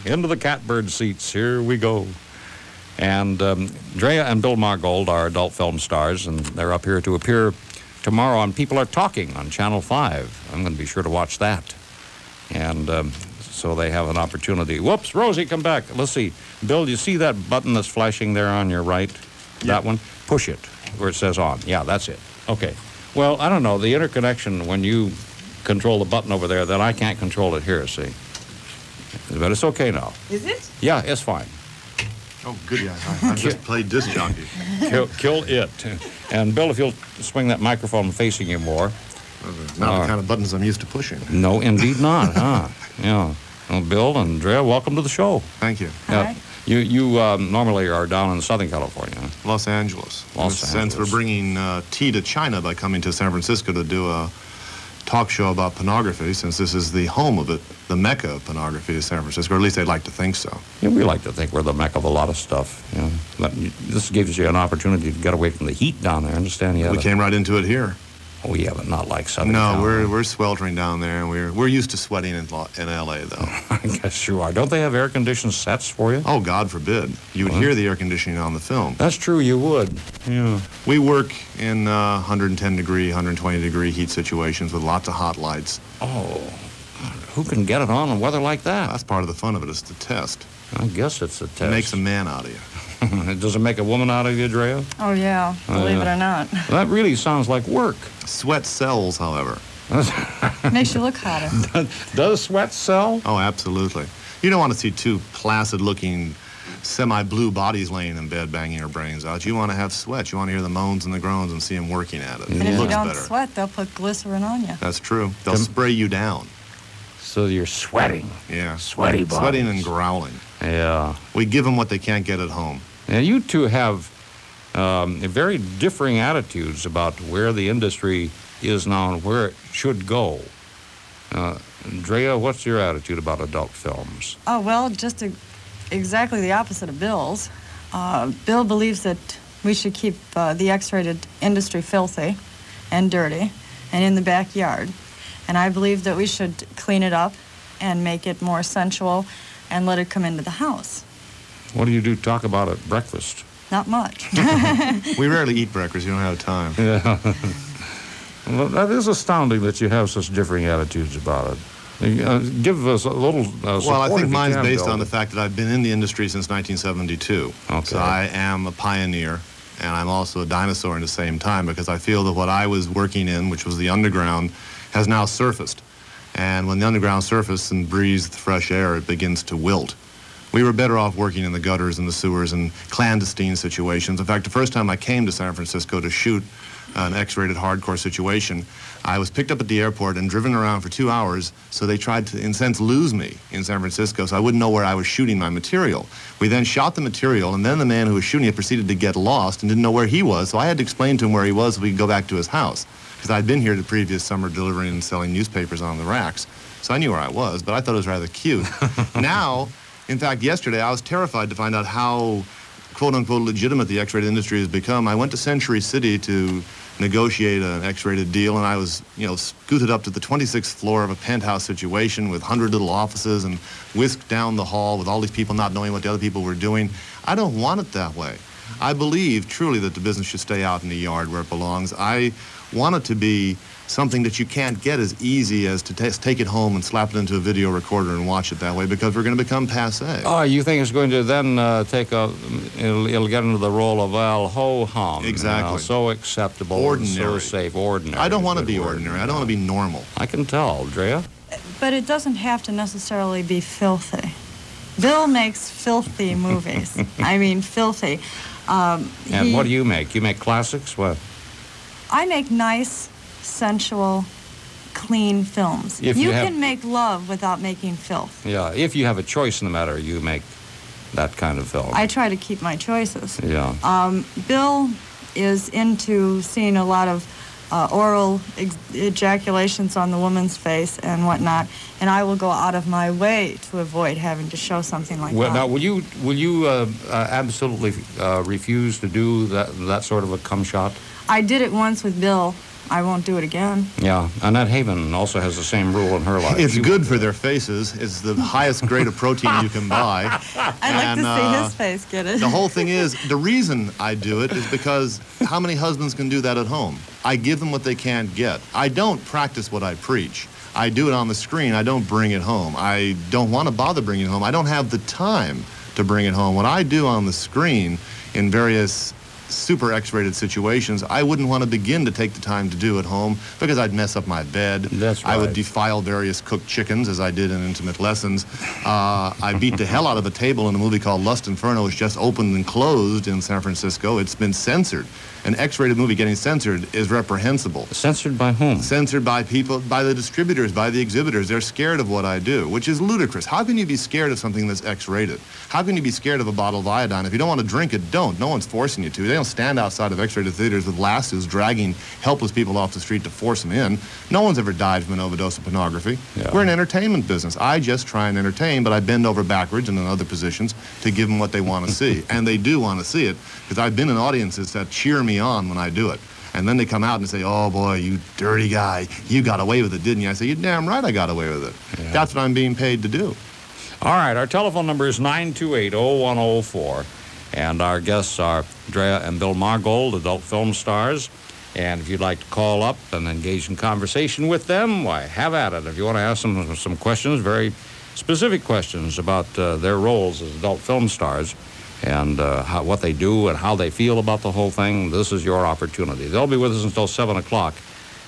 into the catbird seats. Here we go. And Drea and Bill Margold are adult film stars, and they're up here to appear tomorrow on People Are Talking on Channel 5. I'm going to be sure to watch that. And so they have an opportunity. Whoops, Rosie, come back. Let's see. Bill, do you see that button that's flashing there on your right? Yep. That one? Push it where it says on. Yeah, that's it. Okay. Well, I don't know. The interconnection, when you control the button over there, then I can't control it here, see? But it's okay now. Is it? Yeah, it's fine. Oh, goody. I just played disc jockey. Kill it. And, Bill, if you'll swing that microphone facing you more. Not the kind of buttons I'm used to pushing. No, indeed not, huh? Yeah. Well, Bill and Drea, welcome to the show. Thank you. Hi. You normally are down in Southern California. Los Angeles. Since we're bringing tea to China by coming to San Francisco to do a talk show about pornography, since this is the home of it, the mecca of pornography is San Francisco, or at least they'd like to think so. Yeah, we like to think we're the mecca of a lot of stuff. You know. But this gives you an opportunity to get away from the heat down there. Understand? We came right into it here. Oh, yeah, but not like Southern No, California. we're sweltering down there, and we're used to sweating in L.A., though. I guess you are. Don't they have air-conditioned sets for you? Oh, God forbid. You would hear the air conditioning on the film. That's true, you would. Yeah. We work in 110-degree, 120-degree heat situations with lots of hot lights. Oh, who can get it on in weather like that? That's part of the fun of it, is the test. I guess it's a test. It makes a man out of you. Does it make a woman out of you, Drea? Oh, yeah. Believe it or not. That really sounds like work. Sweat sells, however. Makes you look hotter. Does sweat sell? Oh, absolutely. You don't want to see two placid-looking, semi-blue bodies laying in bed banging their brains out. You want to have sweat. You want to hear the moans and the groans and see them working at it. And It if you looks don't better. sweat, they'll put glycerin on you. That's true. They'll spray you down. So you're sweating. Yeah. Sweaty bodies. Sweating and growling. Yeah. We give them what they can't get at home. Now, you two have very differing attitudes about where the industry is now and where it should go. Drea, what's your attitude about adult films? Oh, well, just exactly the opposite of Bill's. Bill believes that we should keep the X-rated industry filthy and dirty and in the backyard. And I believe that we should clean it up and make it more sensual and let it come into the house. What do you do talk about at breakfast? Not much. We rarely eat breakfast. You don't have time. Yeah. Well, that is astounding that you have such differing attitudes about it. Give us a little support. Well, I think if you mine's can, based Bill. on the fact that I've been in the industry since 1972. Okay. So I am a pioneer, and I'm also a dinosaur at the same time, because I feel that what I was working in, which was the underground, has now surfaced. And when the underground surfaces and breathes the fresh air, it begins to wilt. We were better off working in the gutters and the sewers and clandestine situations. In fact, the first time I came to San Francisco to shoot an X-rated hardcore situation, I was picked up at the airport and driven around for 2 hours, so they tried to, in a sense, lose me in San Francisco, so I wouldn't know where I was shooting my material. We then shot the material, and then the man who was shooting it proceeded to get lost and didn't know where he was, so I had to explain to him where he was so we could go back to his house, because I'd been here the previous summer delivering and selling newspapers on the racks, so I knew where I was, but I thought it was rather cute. Now, in fact, yesterday, I was terrified to find out how, quote-unquote, legitimate the X-rated industry has become. I went to Century City to negotiate an X-rated deal, and I was, scooted up to the 26th floor of a penthouse situation with 100 little offices and whisked down the hall with all these people not knowing what the other people were doing. I don't want it that way. I believe, truly, that the business should stay out in the yard where it belongs. I want it to be something that you can't get as easy as to take it home and slap it into a video recorder and watch it that way, because we're going to become passé. Oh, you think it's going to then it'll get into the role of, well, ho-hum. Exactly. So acceptable. Ordinary. So safe. Ordinary. I don't want to Good be word. ordinary. I don't want to be normal. I can tell, Drea. But it doesn't have to necessarily be filthy. Bill makes filthy movies. I mean, filthy. And what do you make? You make classics? What? I make nice, sensual, clean films. If you you have- can make love without making filth. Yeah, if you have a choice in the matter, you make that kind of film. I try to keep my choices. Yeah. Bill is into seeing a lot of oral ejaculations on the woman's face and whatnot, and I will go out of my way to avoid having to show something like Well, that. now, will you absolutely refuse to do that sort of a cum shot? I did it once with Bill I won't do it again. Yeah, Annette Haven also has the same rule in her life. It's She good won't for do their faces. It's the highest grade of protein you can buy. I'd like to see his face get it. The whole thing is, the reason I do it is because how many husbands can do that at home? I give them what they can't get. I don't practice what I preach. I do it on the screen. I don't bring it home. I don't want to bother bringing it home. I don't have the time to bring it home. What I do on the screen in various super X-rated situations, I wouldn't want to begin to take the time to do at home because I'd mess up my bed. That's I would right. defile various cooked chickens, as I did in Intimate Lessons. I beat the hell out of a table in a movie called Lust Inferno, which just opened and closed in San Francisco. It's been censored. An X-rated movie getting censored is reprehensible. Censored by whom? Censored by people, by the distributors, by the exhibitors. They're scared of what I do, which is ludicrous. How can you be scared of something that's X-rated? How can you be scared of a bottle of iodine? If you don't want to drink it, don't. No one's forcing you to. They don't stand outside of X-rated theaters with lassos dragging helpless people off the street to force them in. No one's ever died from an overdose of pornography. Yeah. We're an entertainment business. I just try and entertain, but I bend over backwards and in other positions to give them what they want to see. And they do want to see it, because I've been in audiences that cheer me on when I do it. And then they come out and say, oh, boy, you dirty guy, you got away with it, didn't you? I say, you're damn right I got away with it. Yeah. That's what I'm being paid to do. All right, our telephone number is 928-0104, and our guests are Drea and Bill Margold, adult film stars. And if you'd like to call up and engage in conversation with them, why, have at it. If you want to ask them some questions, very specific questions about their roles as adult film stars, and what they do and how they feel about the whole thing, this is your opportunity. They'll be with us until 7 o'clock.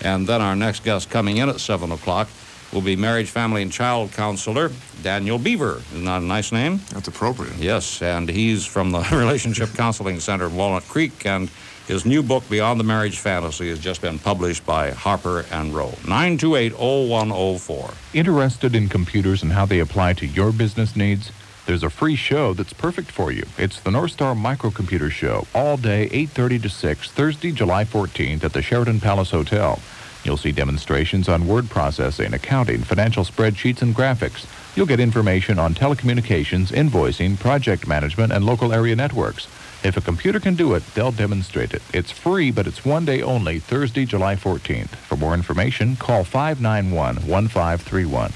And then our next guest coming in at 7 o'clock will be marriage, family, and child counselor Daniel Beaver. Isn't that a nice name? That's appropriate. Yes, and he's from the Relationship Counseling Center in Walnut Creek, and his new book, Beyond the Marriage Fantasy, has just been published by Harper & Row. 928-0104. Interested in computers and how they apply to your business needs? There's a free show that's perfect for you. It's the North Star Microcomputer Show, all day, 8:30 to 6, Thursday, July 14th at the Sheraton Palace Hotel. You'll see demonstrations on word processing, accounting, financial spreadsheets, and graphics. You'll get information on telecommunications, invoicing, project management, and local area networks. If a computer can do it, they'll demonstrate it. It's free, but it's one day only, Thursday, July 14th. For more information, call 591-1531.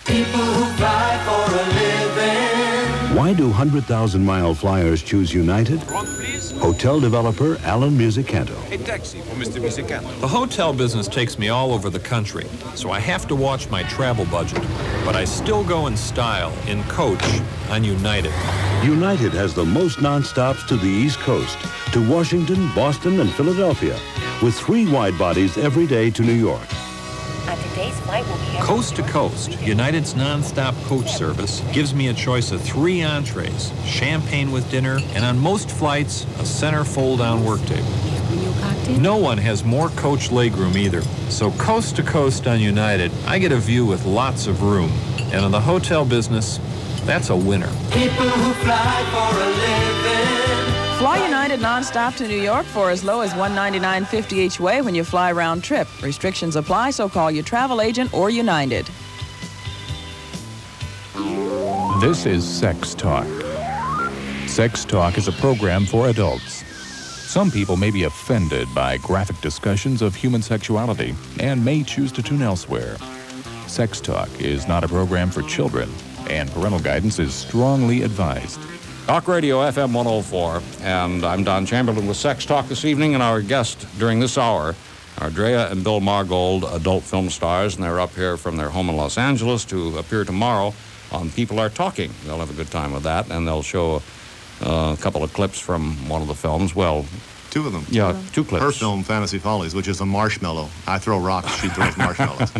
People who fly for a living. Why do 100,000-mile flyers choose United? Front, please. Hotel developer Alan Musicanto. A taxi for Mr. Musicanto. The hotel business takes me all over the country, so I have to watch my travel budget. But I still go in style, in coach, on United. United has the most nonstops to the East Coast, to Washington, Boston, and Philadelphia, with 3 wide bodies every day to New York. On today's flight, we'll be Coast to coast, United's nonstop coach service gives me a choice of 3 entrees, champagne with dinner, and on most flights, a center fold-down work table. No one has more coach legroom either. So coast to coast on United, I get a view with lots of room. And in the hotel business, that's a winner. People who fly for a living. Fly United nonstop to New York for as low as $199.50 each way when you fly round trip. Restrictions apply, so call your travel agent or United. This is Sex Talk. Sex Talk is a program for adults. Some people may be offended by graphic discussions of human sexuality and may choose to tune elsewhere. Sex Talk is not a program for children, and parental guidance is strongly advised. Talk Radio FM 104, and I'm Don Chamberlain with Sex Talk this evening, and our guest during this hour are Drea and Bill Margold, adult film stars, and they're up here from their home in Los Angeles to appear tomorrow on People Are Talking. They'll have a good time with that, and they'll show a couple of clips from one of the films. Well, 2 of them. yeah, 2 clips. Her film, Fantasy Follies, which is a marshmallow. I throw rocks, she throws marshmallows.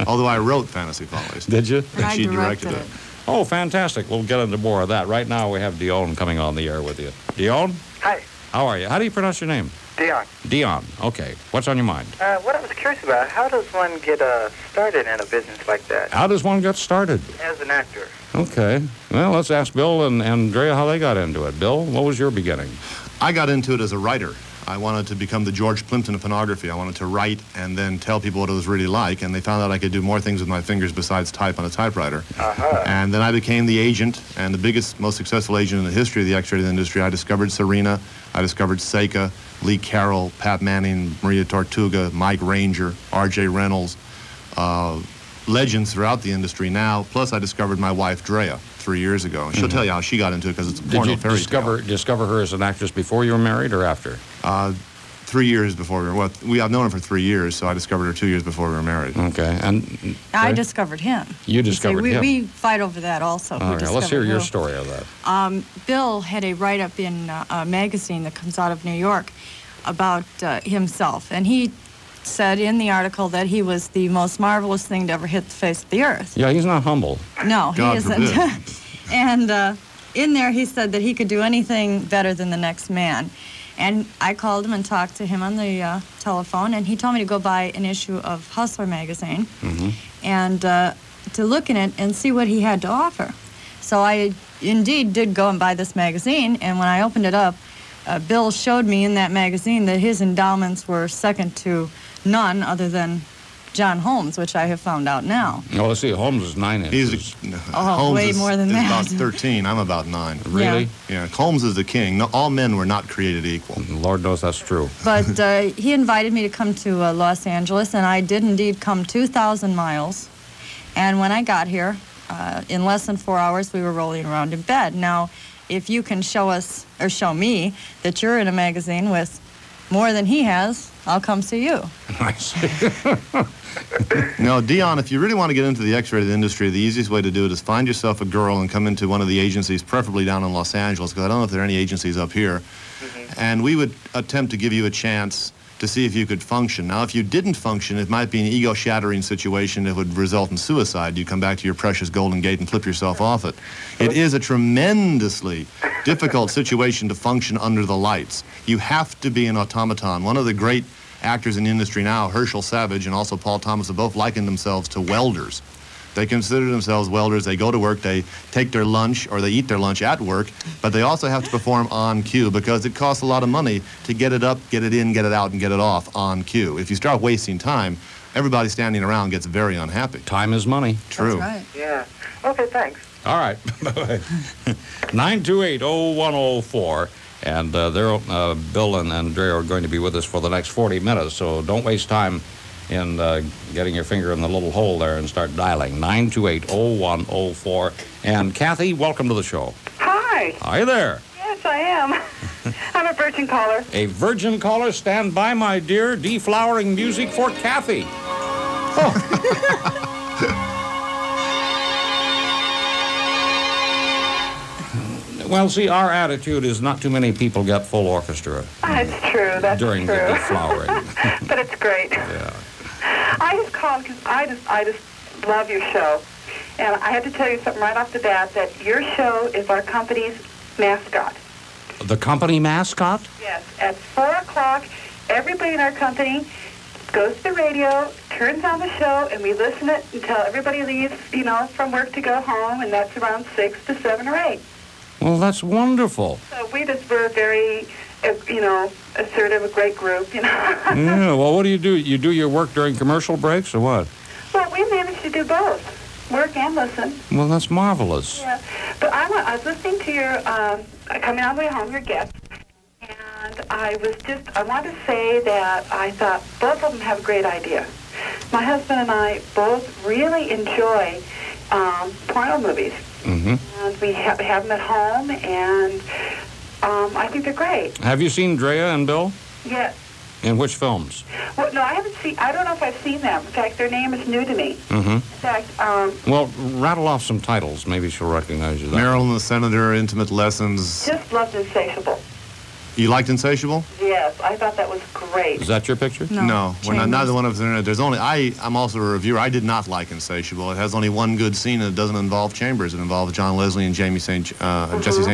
Although I wrote Fantasy Follies. Did you? And I she directed directed it. it. Oh, fantastic. We'll get into more of that. Right now, we have Dion coming on the air with you. Dion? Hi, How are you? How do you pronounce your name? Dion. Dion. Okay. What's on your mind? What I was curious about, how does one get started in a business like that How does one get started? as an actor? Okay. Well, let's ask Bill and Drea how they got into it. Bill, what was your beginning? I got into it as a writer. I wanted to become the George Plimpton of pornography. I wanted to write and then tell people what it was really like, and they found out I could do more things with my fingers besides type on a typewriter. And then I became the agent, and the biggest, most successful agent in the history of the X-rated industry. I discovered Serena, I discovered Seika, Lee Carroll, Pat Manning, Maria Tortuga, Mike Ranger, R.J. Reynolds, legends throughout the industry now. Plus, I discovered my wife, Drea, 3 years ago. And she'll tell you how she got into it, because it's a porno fairy tale. Did you discover her as an actress before you were married or after? 3 years before we were, well, I've known her for 3 years, so I discovered her 2 years before we were married. Okay, and I discovered him. You discovered him. We fight over that also. All right, let's hear your story of that. Bill had a write-up in a magazine that comes out of New York about himself, and he said in the article that he was the most marvelous thing to ever hit the face of the earth. Yeah, he's not humble. No, he God isn't. forbid. And in there he said that he could do anything better than the next man. And I called him and talked to him on the telephone, and he told me to go buy an issue of Hustler magazine and to look in it and see what he had to offer. So I indeed did go and buy this magazine, and when I opened it up, Bill showed me in that magazine that his endowments were second to none other than John Holmes, which I have found out now. Oh, let's see, Holmes is 9 inches. Holmes way more than that. About 13. I'm about 9. Really? Yeah, Holmes is the king. No, all men were not created equal. Lord knows that's true. But he invited me to come to Los Angeles, and I did indeed come 2,000 miles. And when I got here, in less than 4 hours, we were rolling around in bed. Now, if you can show us, or show me, that you're in a magazine with more than he has, I'll come see you. I see. No, Dion, if you really want to get into the X-rated industry, the easiest way to do it is find yourself a girl and come into one of the agencies, preferably down in Los Angeles, because I don't know if there are any agencies up here. And we would attempt to give you a chance to see if you could function. Now, if you didn't function, it might be an ego-shattering situation that would result in suicide. You come back to your precious Golden Gate and flip yourself off it. It is a tremendously difficult situation to function under the lights. You have to be an automaton. One of the great actors in the industry now, Herschel Savage and also Paul Thomas, have both likened themselves to welders. They consider themselves welders. They go to work, they take their lunch, or they eat their lunch at work, but they also have to perform on cue because it costs a lot of money to get it up, get it in, get it out, and get it off on cue. If you start wasting time, everybody standing around gets very unhappy. Time is money. True. That's right. Yeah. Okay, thanks. All right. 928-0104. And Bill and Andrea are going to be with us for the next 40 minutes, so don't waste time in getting your finger in the little hole there and start dialing. 928-0104. And Kathy, welcome to the show. Hi. Hi there. Yes, I am. I'm a virgin caller. A virgin caller. Stand by, my dear. Deflowering music for Kathy. Well, see, our attitude is not too many people get full orchestra. That's true. That's during true. the flowering. But it's great. Yeah. I just called because I just love your show, and I had to tell you something right off the bat that your show is our company's mascot. The company mascot? Yes. At 4 o'clock, everybody in our company goes to the radio, turns on the show, and we listen to it until everybody leaves, from work to go home, and that's around 6 to 7 or 8. Well, that's wonderful. So we're very, assertive, a great group, Yeah, well, what do? You do your work during commercial breaks or what? Well, we managed to do both, work and listen. Well, that's marvelous. Yeah, but I was listening to your, coming on the way home, your guest, and I wanted to say that I thought both of them have a great idea. My husband and I both really enjoy porno movies. Mm-hmm. And we have them at home, and I think they're great. Have you seen Drea and Bill? Yes. In which films? Well, no, I haven't seen. I don't know if I've seen them. In fact, their name is new to me. Mm-hmm. In fact, well, rattle off some titles. Maybe she'll recognize you. Marilyn the Senator, Intimate Lessons. Just loved Insatiable. You liked Insatiable? Yes, I thought that was great. Is that your picture? No, we're not. Neither one of us are in it. There's only I'm also a reviewer. I did not like Insatiable. It has only one good scene, and it doesn't involve Chambers. It involves John Leslie and Jesse St.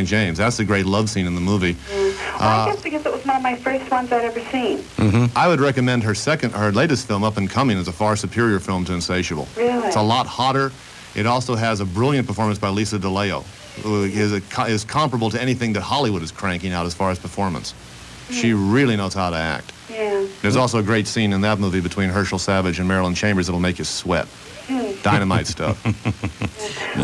James. That's the great love scene in the movie. I guess because it was one of my first ones I'd ever seen. Mm-hmm. I would recommend her latest film, Up and Coming, is a far superior film to Insatiable. Really? It's a lot hotter. It also has a brilliant performance by Lisa DeLeo, who is comparable to anything that Hollywood is cranking out as far as performance. She really knows how to act. Yeah. There's also a great scene in that movie between Herschel Savage and Marilyn Chambers that'll make you sweat. Dynamite stuff.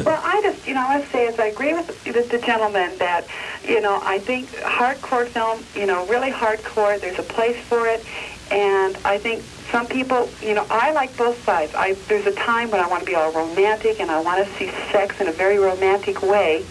Well, I just, I want to say is I agree with the gentleman that, I think hardcore film, really hardcore, there's a place for it. And I think some people, I like both sides. There's a time when I want to be all romantic and I want to see sex in a very romantic way,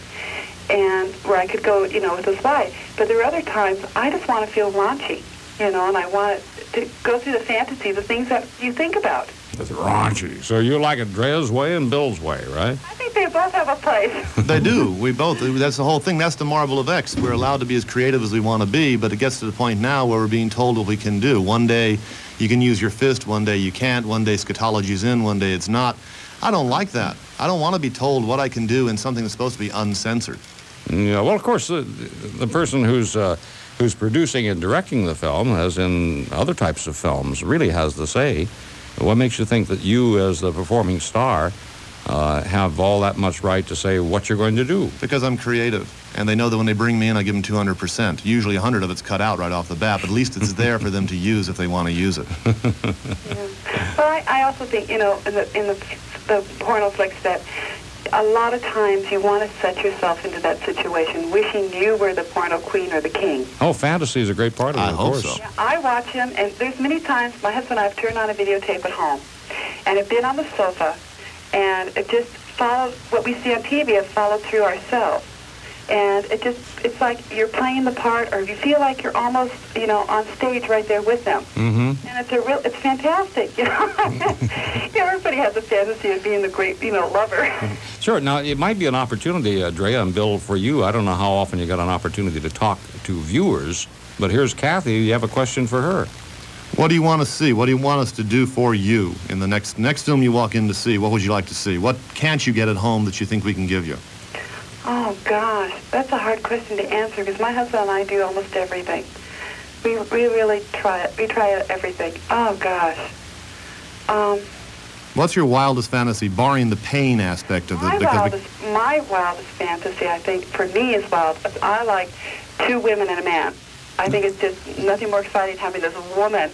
and where I could go, with a side. But there are other times I just want to feel raunchy, and I want to go through the fantasy, the things that you think about. It's raunchy. So you like it Drea's way and Bill's way, right? I think they both have a place. They do. We both. That's the whole thing. That's the marvel of X. We're allowed to be as creative as we want to be, but it gets to the point now where we're being told what we can do. One day you can use your fist, one day you can't, one day scatology's in, one day it's not. I don't like that. I don't want to be told what I can do in something that's supposed to be uncensored. Yeah, well, of course, the person who's producing and directing the film, as in other types of films, really has the say. What makes you think that you, as the performing star, have all that much right to say what you're going to do? Because I'm creative, and they know that when they bring me in, I give them 200%. Usually 100 of it's cut out right off the bat, but at least it's there for them to use if they want to use it. Yeah. Well, I also think, in the porno flicks that a lot of times you want to set yourself into that situation, wishing you were the porno queen or the king. Oh, fantasy is a great part of it, of course. So. Yeah, I watch him, and there's many times my husband and I have turned on a videotape at home, and have been on the sofa, and it just followed, what we see on TV has followed through ourselves. And it's like you're playing the part, or you feel like you're almost, on stage right there with them. Mm-hmm. And it's fantastic, Everybody has a fantasy of being the great, lover. Sure. Now, it might be an opportunity, Drea and Bill, for you. I don't know how often you get an opportunity to talk to viewers, but here's Kathy. You have a question for her. What do you want to see? What do you want us to do for you in the next film you walk in to see? What would you like to see? What can't you get at home that you think we can give you? Oh, gosh, that's a hard question to answer because my husband and I do almost everything. We really try it. We try everything. Oh, gosh. What's your wildest fantasy, barring the pain aspect of it? My wildest fantasy, I think, for me is wild. I like two women and a man. I think it's just nothing more exciting having this woman,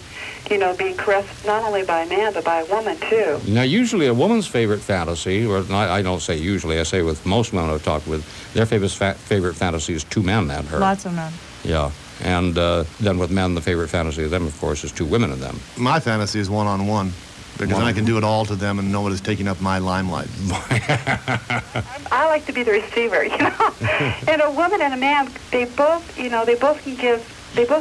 being caressed not only by a man, but by a woman, too. Now, usually a woman's favorite fantasy, or I don't say usually, I say with most women I've talked with, their favorite fantasy is two men and her. Lots of men. Yeah. And then with men, the favorite fantasy of them, of course, is two women and them. My fantasy is one-on-one. Because then I can do it all to them and know what is taking up my limelight. I like to be the receiver, And a woman and a man, they both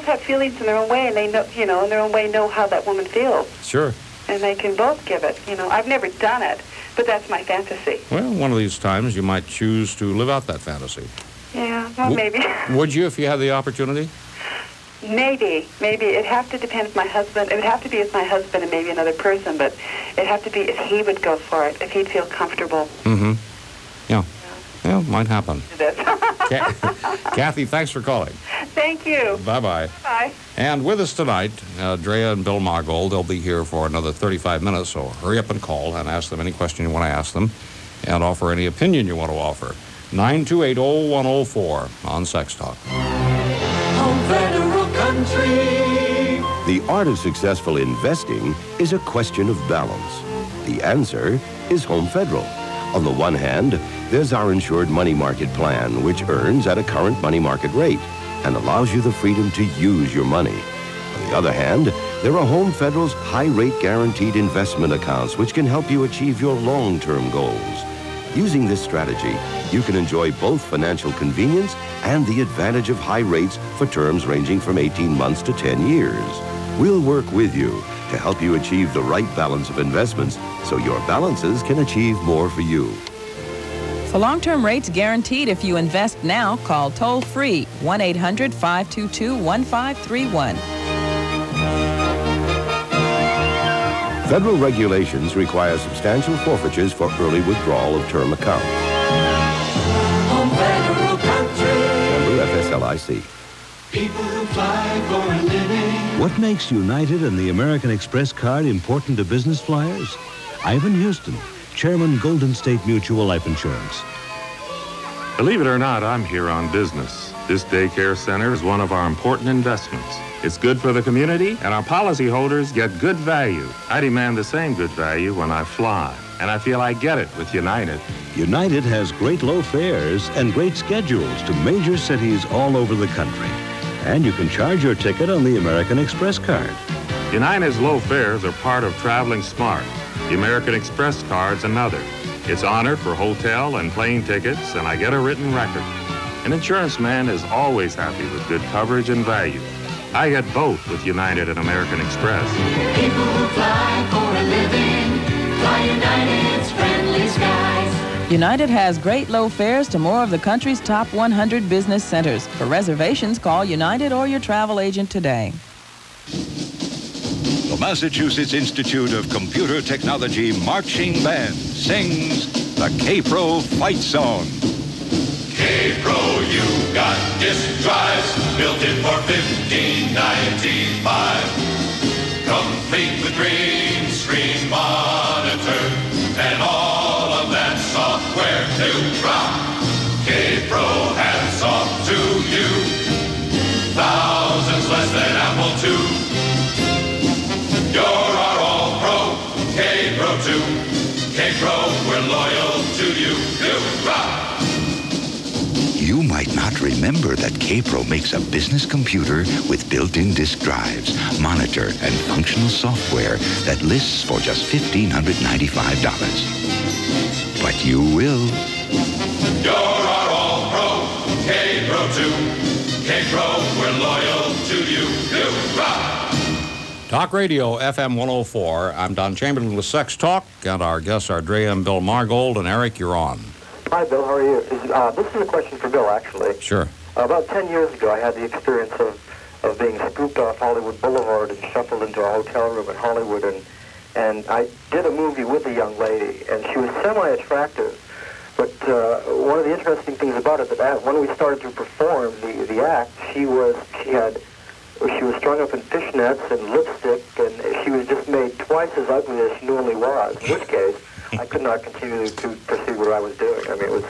have feelings in their own way, and they know, in their own way know how that woman feels. Sure. And they can both give it, I've never done it, but that's my fantasy. Well, one of these times you might choose to live out that fantasy. Yeah, well, maybe. Would you if you had the opportunity? Maybe. It'd have to depend if my husband, it would have to be if my husband and maybe another person, but it'd have to be if he would go for it, if he'd feel comfortable. Mm-hmm. Yeah. Well, might happen. Kathy, thanks for calling. Thank you. Bye-bye. Bye. And with us tonight, Drea and Bill Margold. They'll be here for another 35 minutes, so hurry up and call and ask them any question you want to ask them and offer any opinion you want to offer. 928-0104 on Sex Talk. Home Federal Country. The art of successful investing is a question of balance. The answer is Home Federal. On the one hand, there's our insured money market plan, which earns at a current money market rate and allows you the freedom to use your money. On the other hand, there are Home Federal's high-rate guaranteed investment accounts, which can help you achieve your long-term goals. Using this strategy, you can enjoy both financial convenience and the advantage of high rates for terms ranging from 18 months to 10 years. We'll work with you to help you achieve the right balance of investments so your balances can achieve more for you. For long-term rates guaranteed if you invest now, call toll-free 1-800-522-1531. Federal regulations require substantial forfeitures for early withdrawal of term accounts. Home Federal Country. Member FSLIC. People who fly for a living. What makes United and the American Express card important to business flyers? Ivan Houston, Chairman, Golden State Mutual Life Insurance. Believe it or not, I'm here on business. This daycare center is one of our important investments. It's good for the community, and our policyholders get good value. I demand the same good value when I fly, and I feel I get it with United. United has great low fares and great schedules to major cities all over the country. And you can charge your ticket on the American Express card. United's low fares are part of traveling smart. The American Express card's another. It's honored for hotel and plane tickets, and I get a written record. An insurance man is always happy with good coverage and value. I get both with United and American Express. People who fly for a living, fly United's friendly skies. United has great low fares to more of the country's top 100 business centers. For reservations, call United or your travel agent today. The Massachusetts Institute of Computer Technology Marching Band sings the K-Pro Fight Song. K-Pro, you got disk drives built in for $15.95. Complete with green screen monitor and all of that software to drop. K-Pro hats off to you. Thousands less than Apple II. You're our all-pro, K-Pro 2. K-Pro, we're loyal to you. You rock! You might not remember that K-Pro makes a business computer with built-in disk drives, monitor, and functional software that lists for just $1,595. But you will. You're our all-pro, K-Pro 2. K-Pro, we're loyal to you. You rock! Talk Radio, FM 104. I'm Don Chamberlain with Sex Talk, and our guests are Drea and Bill Margold. And Eric, you're on. Hi, Bill. How are you? This is a question for Bill, actually. Sure. About 10 years ago, I had the experience of being scooped off Hollywood Boulevard and shuffled into a hotel room in Hollywood, and I did a movie with a young lady, and she was semi-attractive. But one of the interesting things about it, that when we started to perform the act, she was strung up in fishnets and lipstick, and she was just made twice as ugly as she normally was, in which case I could not continue to pursue what I was doing. I mean, it was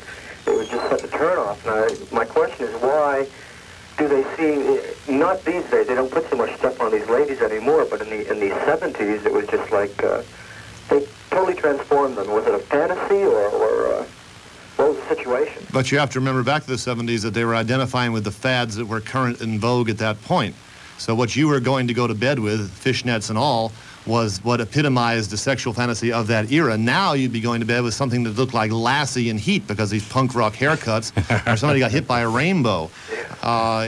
just such a turnoff. And my question is, why do they see, not these days, they don't put so much stuff on these ladies anymore, but in the 70s, it was just like, they totally transformed them. Was it a fantasy, or what was the situation? But you have to remember back to the 70s that they were identifying with the fads that were current in vogue at that point. So what you were going to go to bed with, fishnets and all, was what epitomized the sexual fantasy of that era. Now you'd be going to bed with something that looked like Lassie in Heat because of these punk rock haircuts, or somebody got hit by a rainbow.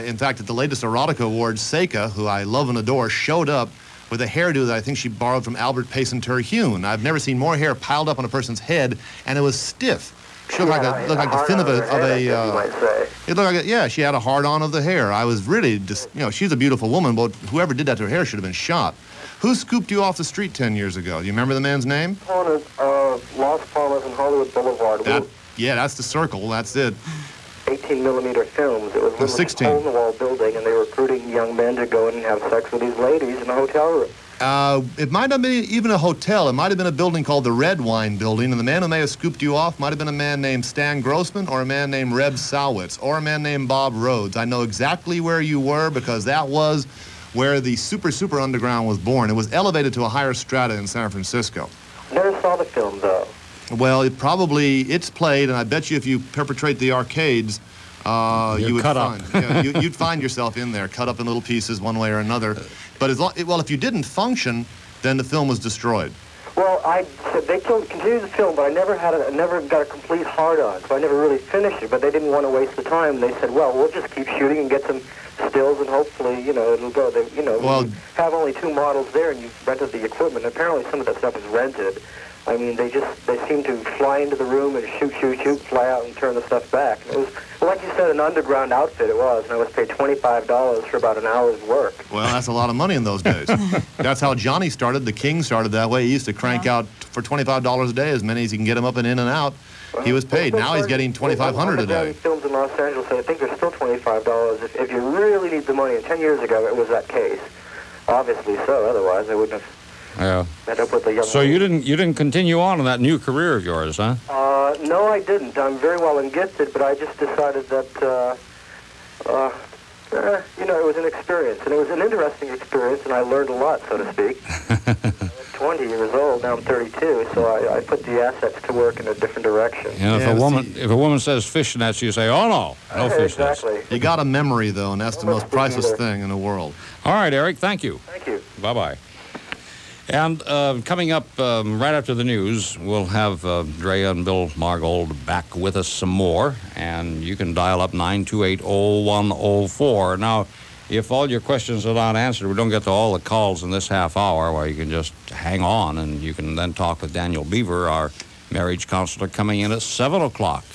In fact, at the latest erotica awards, Seika, who I love and adore, showed up with a hairdo that I think she borrowed from Albert Payson Terhune. I've never seen more hair piled up on a person's head, and it was stiff. She looked like the fin of a it looked like she had a hard-on of the hair. I was really just, she's a beautiful woman, but whoever did that to her hair should have been shot. Who scooped you off the street 10 years ago? Do you remember the man's name? Los Palmas and Hollywood Boulevard. Yeah, that's the circle. That's it. 18mm films. It was a 16. hole-in-the-wall building, and they were recruiting young men to go in and have sex with these ladies in a hotel room. It might not be even a hotel. It might have been a building called the Red Wine Building, and the man who may have scooped you off might have been a man named Stan Grossman or a man named Reb Salwitz or a man named Bob Rhodes. I know exactly where you were because that was where the super underground was born. It was elevated to a higher strata in San Francisco. Never saw the film, though. Well, it's played, and I bet you if you perpetrate the arcades, you would you'd find yourself in there, cut up in little pieces one way or another. But if you didn't function, then the film was destroyed. Well, I said they continued the film, but I never got a complete hard-on, so I never really finished it. But they didn't want to waste the time. They said, "Well, we'll just keep shooting and get some stills, and hopefully, it'll go." We have only 2 models there, and you've rented the equipment. Apparently, some of that stuff is rented. I mean, they seem to fly into the room and shoot, fly out and turn the stuff back. And it was, like you said, an underground outfit it was, and I was paid $25 for about an hour's work. Well, that's a lot of money in those days. That's how Johnny started. The King started that way. He used to crank out for $25 a day as many as he can get him up and in and out. He was paid. Now he's getting $2,500 a day. Films in Los Angeles, I think they're still $25 if you really need the money. And 10 years ago, it was that case. Obviously so. Otherwise, I wouldn't have Yeah. Met up with a young So lady. you didn't continue on in that new career of yours, huh? No, I didn't. I'm very well and gifted, but I just decided that, it was an experience, and it was an interesting experience, and I learned a lot, so to speak. I was 20 years old, now I'm 32, so I put the assets to work in a different direction. If a woman says fishnets, you say, oh no fishnets. Exactly. You got a memory, though, and that's the most priceless thing in the world. All right, Eric, thank you. Thank you. Bye-bye. And coming up right after the news, we'll have Drea and Bill Margold back with us some more, and you can dial up 928-0104. Now, if all your questions are not answered, we don't get to all the calls in this half hour, well, you can just hang on, and you can then talk with Daniel Beaver, our marriage counselor, coming in at 7 o'clock.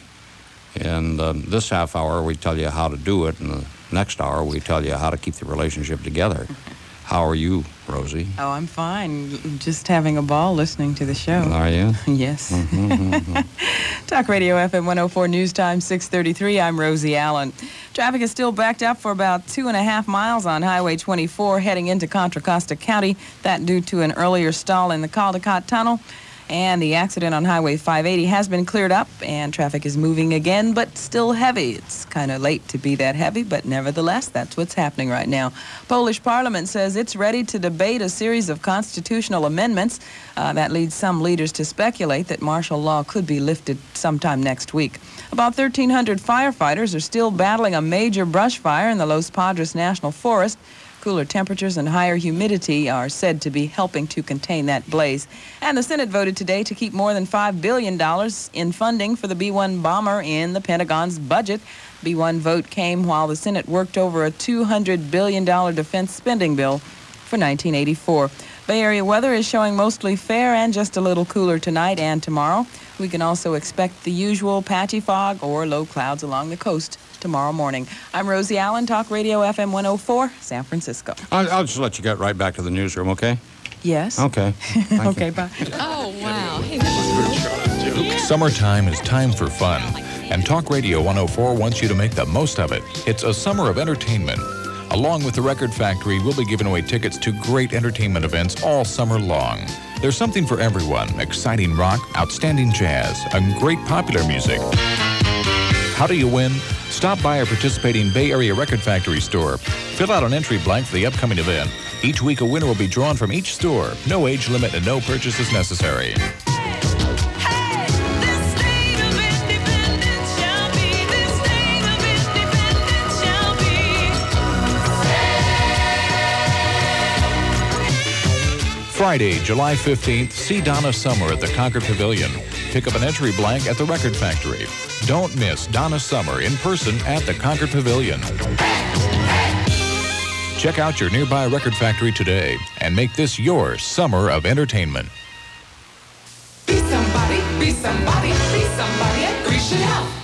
In this half hour, we tell you how to do it, and the next hour, we tell you how to keep the relationship together. How are you, Rosie? Oh, I'm fine. Just having a ball listening to the show. Are you? Yes. Talk Radio FM 104 News Time 6:33. I'm Rosie Allen. Traffic is still backed up for about 2.5 miles on Highway 24 heading into Contra Costa County. That due to an earlier stall in the Caldecott Tunnel. And the accident on Highway 580 has been cleared up, and traffic is moving again, but still heavy. It's kind of late to be that heavy, but nevertheless, that's what's happening right now. Polish Parliament says it's ready to debate a series of constitutional amendments. That leads some leaders to speculate that martial law could be lifted sometime next week. About 1,300 firefighters are still battling a major brush fire in the Los Padres National Forest. Cooler temperatures and higher humidity are said to be helping to contain that blaze. And the Senate voted today to keep more than $5 billion in funding for the B-1 bomber in the Pentagon's budget. B-1 vote came while the Senate worked over a $200 billion defense spending bill for 1984. Bay Area weather is showing mostly fair and just a little cooler tonight and tomorrow. We can also expect the usual patchy fog or low clouds along the coast tomorrow morning. I'm Rosie Allen, Talk Radio FM 104, San Francisco. I'll just let you get right back to the newsroom, okay? Yes. Okay. Okay, bye. Oh, wow. Hey, Summertime is time for fun, and Talk Radio 104 wants you to make the most of it. It's a summer of entertainment. Along with the Record Factory, we'll be giving away tickets to great entertainment events all summer long. There's something for everyone: exciting rock, outstanding jazz, and great popular music. How do you win? Stop by a participating Bay Area Record Factory store. Fill out an entry blank for the upcoming event. Each week, a winner will be drawn from each store. No age limit and no purchase is necessary. Friday, July 15th, see Donna Summer at the Concord Pavilion. Pick up an entry blank at the Record Factory. Don't miss Donna Summer in person at the Concord Pavilion. Check out your nearby Record Factory today and make this your summer of entertainment. Be somebody, be somebody, be somebody at Grecian Health.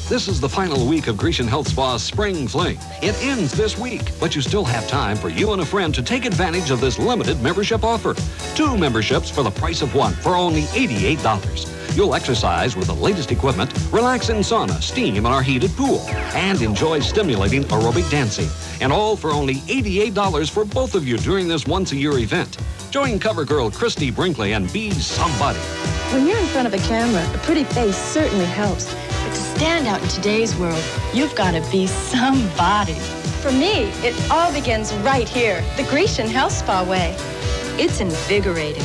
This is the final week of Grecian Health Spa's Spring Fling. It ends this week, but you still have time for you and a friend to take advantage of this limited membership offer. 2 memberships for the price of 1 for only $88. You'll exercise with the latest equipment, relax in sauna, steam, and our heated pool, and enjoy stimulating aerobic dancing. And all for only $88 for both of you during this once-a-year event. Join cover girl Christy Brinkley and be somebody. When you're in front of a camera, a pretty face certainly helps. But to stand out in today's world, you've got to be somebody. For me, it all begins right here, the Grecian Health Spa way. It's invigorating,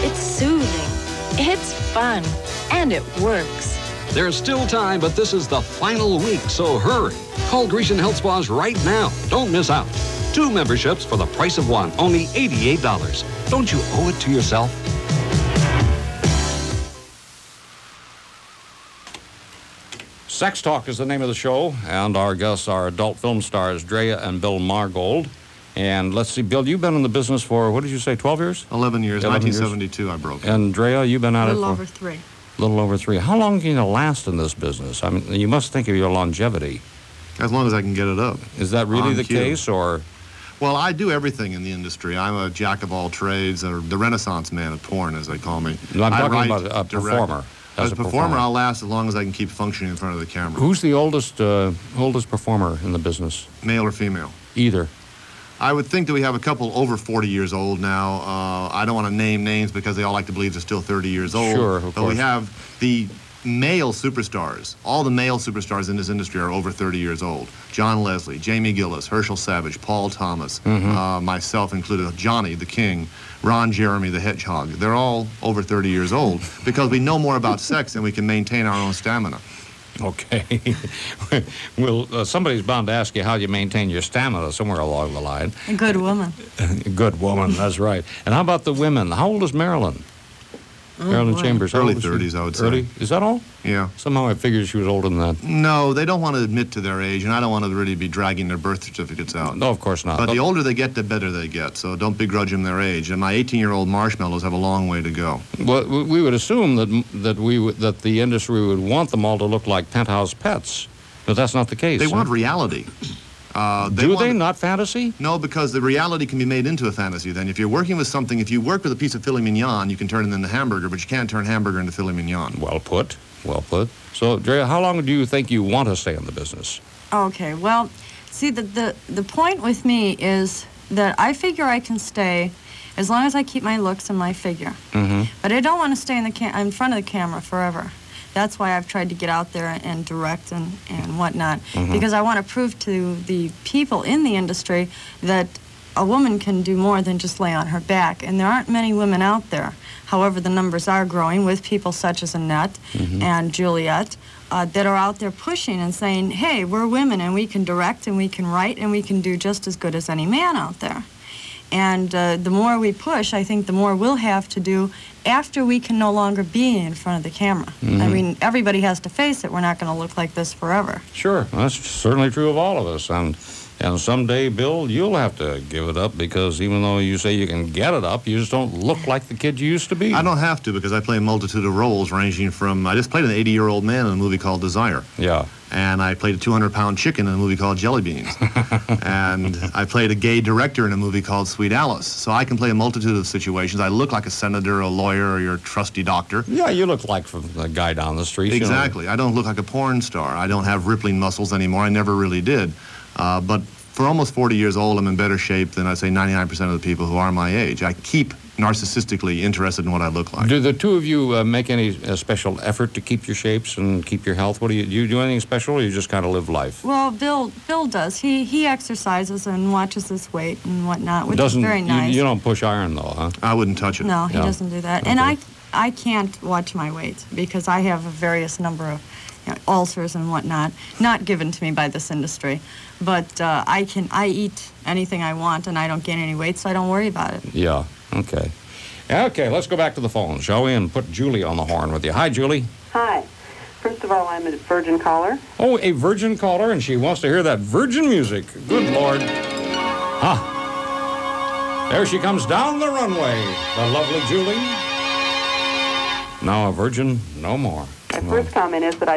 it's soothing, it's fun, and it works. There's still time, but this is the final week, so hurry. Call Grecian Health Spas right now. Don't miss out. 2 memberships for the price of 1, only $88. Don't you owe it to yourself? Sex Talk is the name of the show, and our guests are adult film stars Drea and Bill Margold. And let's see, Bill, you've been in the business for, what did you say, 12 years? 11 years. 1972 I broke it. And Drea, you've been at it for? A little over 3. A little over 3. How long can you last in this business? I mean, you must think of your longevity. As long as I can get it up. Is that really On the cue. case, or? Well, I do everything in the industry. I'm a jack of all trades, or the Renaissance man of porn, as they call me. No, I'm I talking write, about a direct. performer. As a performer, I'll last as long as I can keep functioning in front of the camera. Who's the oldest performer in the business? Male or female? Either. I would think that we have a couple over 40 years old now. I don't want to name names because they all like to believe they're still 30 years old. Sure, of but course. we have the male superstars. All the male superstars in this industry are over 30 years old. John Leslie, Jamie Gillis, Herschel Savage, Paul Thomas, myself included, Johnny the King, Ron Jeremy the Hedgehog. They're all over 30 years old because we know more about sex and we can maintain our own stamina. Okay. Well, somebody's bound to ask you how you maintain your stamina somewhere along the line. A good woman. Good woman, that's right. And how about the women? How old is Marilyn? Marilyn boy. Chambers. How Early old is she? 30s, I would say. Early? Is that all? Yeah. Somehow I figured she was older than that. No, they don't want to admit to their age, and I don't want to really be dragging their birth certificates out. No, of course not. But the older they get, the better they get, so don't begrudge them their age. And my 18-year-old marshmallows have a long way to go. Well, we would assume that the industry would want them all to look like penthouse pets, but that's not the case. They want reality. Do they, not fantasy? No, because the reality can be made into a fantasy then. If you're working with something, if you work with a piece of filet mignon, you can turn it into hamburger, but you can't turn hamburger into filet mignon. Well put. Well put. So, Drea, how long do you think you want to stay in the business? Okay, well, see, the point with me is that I figure I can stay as long as I keep my looks and my figure. But I don't want to stay in front of the camera forever. That's why I've tried to get out there and direct and whatnot, because I want to prove to the people in the industry that a woman can do more than just lay on her back. And there aren't many women out there. However, the numbers are growing with people such as Annette and Juliet that are out there pushing and saying, hey, we're women and we can direct and we can write and we can do just as good as any man out there. And the more we push, I think the more we'll have to do after we can no longer be in front of the camera. I mean, everybody has to face it. We're not going to look like this forever. Sure. That's certainly true of all of us. And someday, Bill, you'll have to give it up because even though you say you can get it up, you just don't look like the kid you used to be. I don't have to because I play a multitude of roles ranging from, I just played an 80-year-old man in a movie called Desire. Yeah. And I played a 200-pound chicken in a movie called Jelly Beans. And I played a gay director in a movie called Sweet Alice. So I can play a multitude of situations. I look like a senator, a lawyer, or your trusty doctor. Yeah, you look like the guy down the street. Exactly. I don't look like a porn star. I don't have rippling muscles anymore. I never really did. But for almost 40 years old, I'm in better shape than, I say, 99% of the people who are my age. I keep narcissistically interested in what I look like. Do the two of you make any special effort to keep your shapes and keep your health? Do you do anything special, or you just kind of live life? Well, Bill does. He exercises and watches his weight and whatnot, which is very nice. You don't push iron, though, huh? I wouldn't touch it. No, he doesn't do that. Okay. And I can't watch my weight because I have a various number of ulcers and whatnot, not given to me by this industry. But I eat anything I want, and I don't gain any weight, so I don't worry about it. Yeah, okay. Okay, let's go back to the phone, shall we, and put Julie on the horn with you. Hi, Julie. Hi. First of all, I'm a virgin caller. Oh, a virgin caller, and she wants to hear that virgin music. Good Lord. There she comes down the runway, the lovely Julie. Now a virgin, no more. My first comment is that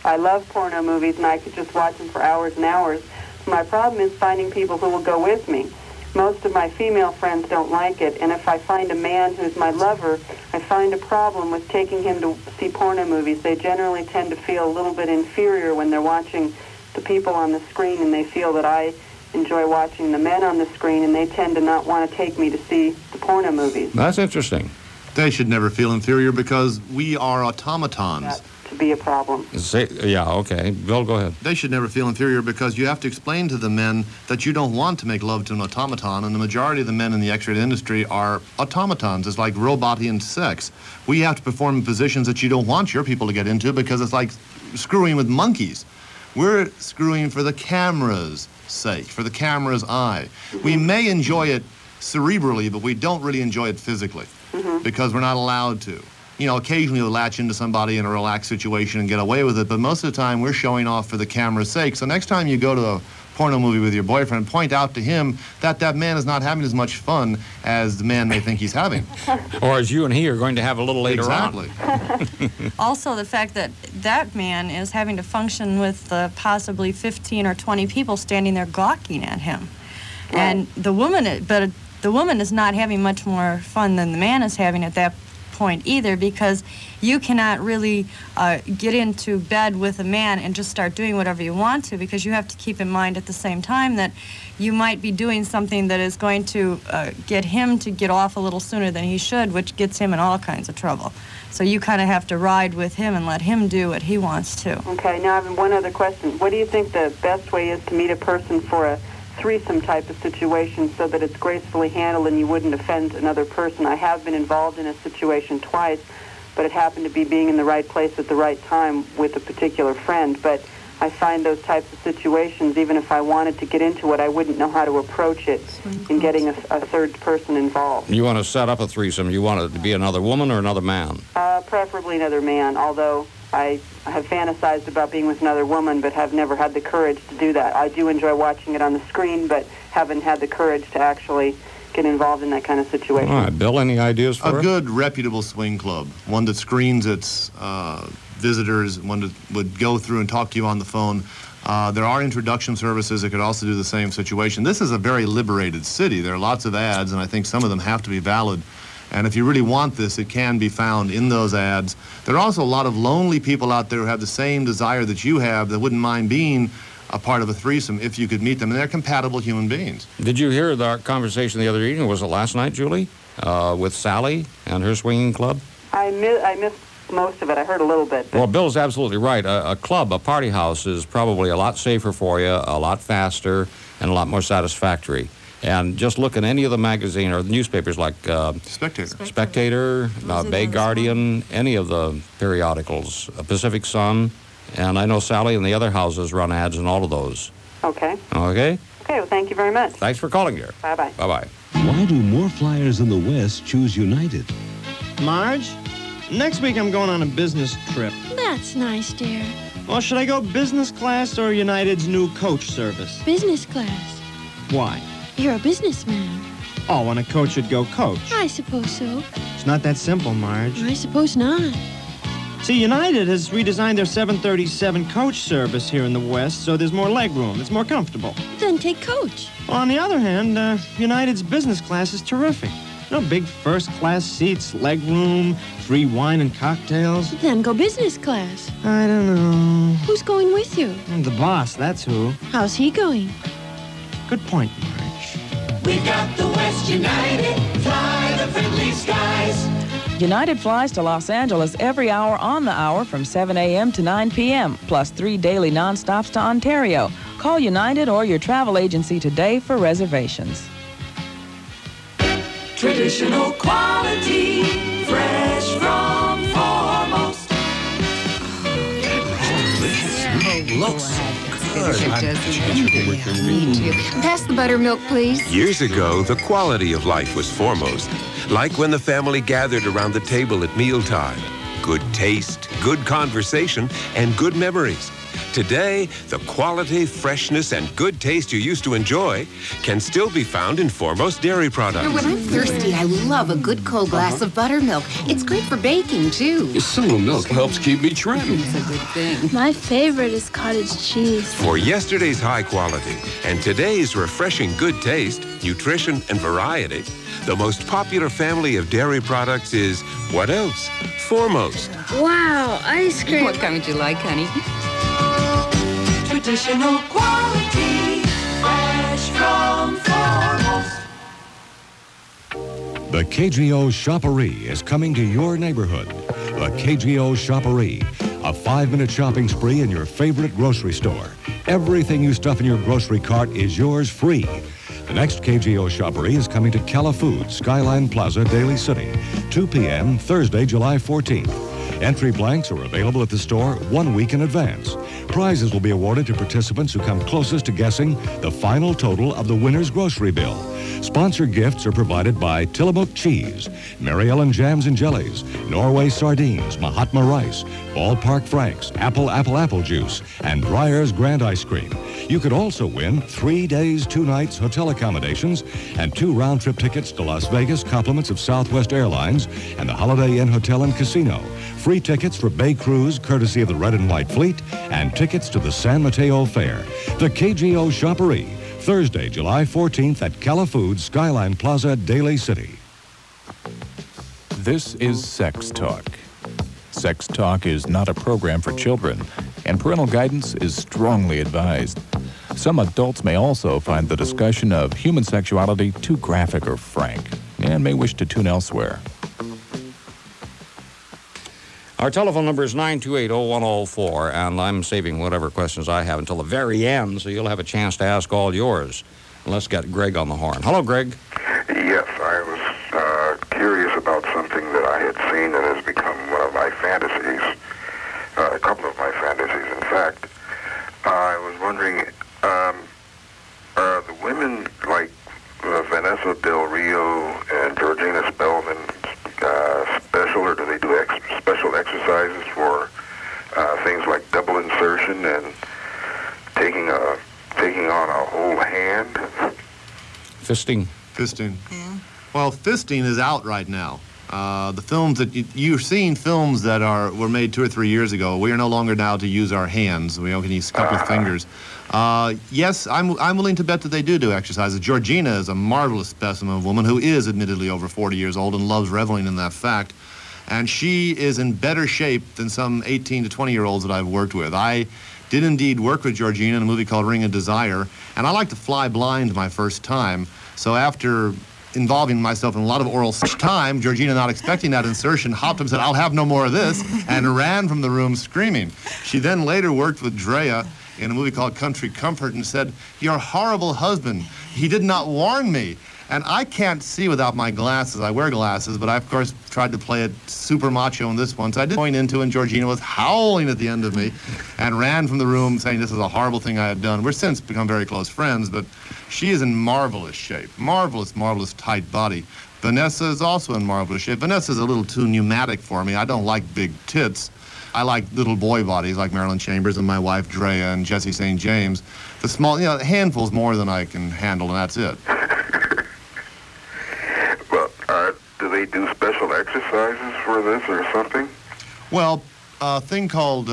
I love porno movies, and I could just watch them for hours and hours. My problem is finding people who will go with me. Most of my female friends don't like it, and if I find a man who's my lover, I find a problem with taking him to see porno movies. They generally tend to feel a little bit inferior when they're watching the people on the screen, and they feel that I enjoy watching the men on the screen, and they tend to not want to take me to see the porno movies. That's interesting. They should never feel inferior because we are automatons. That to be a problem. Yeah, okay. Bill, go ahead. They should never feel inferior because you have to explain to the men that you don't want to make love to an automaton, and the majority of the men in the X-rated industry are automatons. It's like robotian sex. We have to perform in positions that you don't want your people to get into because it's like screwing with monkeys. We're screwing for the camera's sake, for the camera's eye. We may enjoy it cerebrally, but we don't really enjoy it physically because we're not allowed to. You know, occasionally we'll latch into somebody in a relaxed situation and get away with it, but most of the time we're showing off for the camera's sake. So next time you go to a porno movie with your boyfriend, point out to him that that man is not having as much fun as the man may think he's having. Or as you and he are going to have a little later on. Also, the fact that that man is having to function with possibly 15 or 20 people standing there gawking at him. Right. And the woman is not having much more fun than the man is having at that point either, because you cannot really get into bed with a man and just start doing whatever you want to, because you have to keep in mind at the same time that you might be doing something that is going to get him to get off a little sooner than he should, which gets him in all kinds of trouble. So you kind of have to ride with him and let him do what he wants to. Okay, now I have one other question. What do you think the best way is to meet a person for a threesome type of situation so that it's gracefully handled and you wouldn't offend another person? I have been involved in a situation twice, but it happened to be being in the right place at the right time with a particular friend. But I find those types of situations, even if I wanted to get into it, I wouldn't know how to approach it in getting a third person involved. You want to set up a threesome. You want it to be another woman or another man? Preferably another man, although I have fantasized about being with another woman, but have never had the courage to do that. I do enjoy watching it on the screen, but haven't had the courage to actually get involved in that kind of situation. All right, Bill, any ideas for a good, reputable swing club, one that screens its visitors, one that would go through and talk to you on the phone. There are introduction services that could also do the same situation. This is a very liberated city. There are lots of ads, and I think some of them have to be valid. And if you really want this, it can be found in those ads. There are also a lot of lonely people out there who have the same desire that you have, that wouldn't mind being a part of a threesome if you could meet them. And they're compatible human beings. Did you hear our conversation the other evening? Was it last night, Julie, with Sally and her swinging club? I missed most of it. I heard a little bit. Well, Bill's absolutely right. A club, a party house, is probably a lot safer for you, a lot faster, and a lot more satisfactory. And just look at any of the magazine or the newspapers like Spectator, Bay Guardian, any of the periodicals, Pacific Sun, and I know Sally and the other houses run ads in all of those. Okay. Okay? Okay, well, thank you very much. Thanks for calling here. Bye-bye. Bye-bye. Why do more flyers in the West choose United? Marge, next week I'm going on a business trip. That's nice, dear. Well, should I go business class or United's new coach service? Business class. Why? You're a businessman. Oh, when a coach should go coach. I suppose so. It's not that simple, Marge. I suppose not. See, United has redesigned their 737 coach service here in the West, so there's more legroom. It's more comfortable. Then take coach. Well, on the other hand, United's business class is terrific. You know, big first-class seats, legroom, free wine and cocktails. Then go business class. I don't know. Who's going with you? The boss, that's who. How's he going? Good point, Marge. We got the West United, fly the friendly skies. United flies to Los Angeles every hour on the hour from 7 a.m. to 9 p.m., plus 3 daily nonstops to Ontario. Call United or your travel agency today for reservations. Traditional quality, fresh from Foremost. Looks good. Pass the buttermilk, please. Years ago, the quality of life was foremost. Like when the family gathered around the table at mealtime. Good taste, good conversation, and good memories. Today, the quality, freshness, and good taste you used to enjoy can still be found in Foremost dairy products. When I'm thirsty, I love a good cold glass of buttermilk. It's great for baking, too. Summer milk helps keep me trim. It's a good thing. My favorite is cottage cheese. For yesterday's high quality and today's refreshing good taste, nutrition, and variety, the most popular family of dairy products is, what else? Foremost. Wow, ice cream. What kind would you like, honey? Traditional quality, fresh from Foremost. The KGO Shoppery is coming to your neighborhood. The KGO Shoppery, a 5-minute shopping spree in your favorite grocery store. Everything you stuff in your grocery cart is yours free. The next KGO Shoppery is coming to Cala Foods, Skyline Plaza, Daly City, 2 p.m. Thursday, July 14th. Entry blanks are available at the store 1 week in advance. Prizes will be awarded to participants who come closest to guessing the final total of the winner's grocery bill. Sponsor gifts are provided by Tillamook Cheese, Mary Ellen Jams and Jellies, Norway Sardines, Mahatma Rice, Ballpark Franks, Apple Juice, and Dreyer's Grand Ice Cream. You could also win 3 days, 2 nights hotel accommodations and 2 round-trip tickets to Las Vegas, compliments of Southwest Airlines and the Holiday Inn Hotel and Casino. Free tickets for Bay Cruise, courtesy of the Red and White Fleet, and tickets to the San Mateo Fair. The KGO Shoppery, Thursday, July 14th at Cala Foods, Skyline Plaza, Daly City. This is Sex Talk. Sex Talk is not a program for children, and parental guidance is strongly advised. Some adults may also find the discussion of human sexuality too graphic or frank, and may wish to tune elsewhere. Our telephone number is 928-0104, and I'm saving whatever questions I have until the very end, so you'll have a chance to ask all yours. And let's get Greg on the horn. Hello, Greg. Yes, I was curious about something that I had seen that has become one of my fantasies, a couple of my fantasies, in fact. I was wondering, are the women like Vanessa Del Rio and Georgina Spellman special, or do they do special exercises for things like double insertion and taking on a whole hand? Fisting. Fisting. Yeah. Well, fisting is out right now. The films that you're seeing films that were made 2 or 3 years ago. We are no longer now to use our hands. We only can use a couple of fingers. Yes, I'm willing to bet that they do exercises. Georgina is a marvelous specimen of a woman who is admittedly over 40 years old and loves reveling in that fact. And she is in better shape than some 18 to 20-year-olds that I've worked with. I did indeed work with Georgina in a movie called Ring of Desire, and I like to fly blind my first time. So after involving myself in a lot of oral time, Georgina, not expecting that insertion, hopped up and said, "I'll have no more of this," and ran from the room screaming. She then later worked with Drea in a movie called Country Comfort and said, "Your horrible husband, he did not warn me." And I can't see without my glasses. I wear glasses, but I, of course, tried to play it super macho in this one. So I did going into, and Georgina was howling at the end of me and ran from the room saying this is a horrible thing I had done. We're since become very close friends, but she is in marvelous shape. Marvelous, marvelous tight body. Vanessa is also in marvelous shape. Vanessa's a little too pneumatic for me. I don't like big tits. I like little boy bodies like Marilyn Chambers and my wife Drea and Jesse St. James. The small, handfuls more than I can handle, and that's it. Do they do special exercises for this or something? Well, a thing called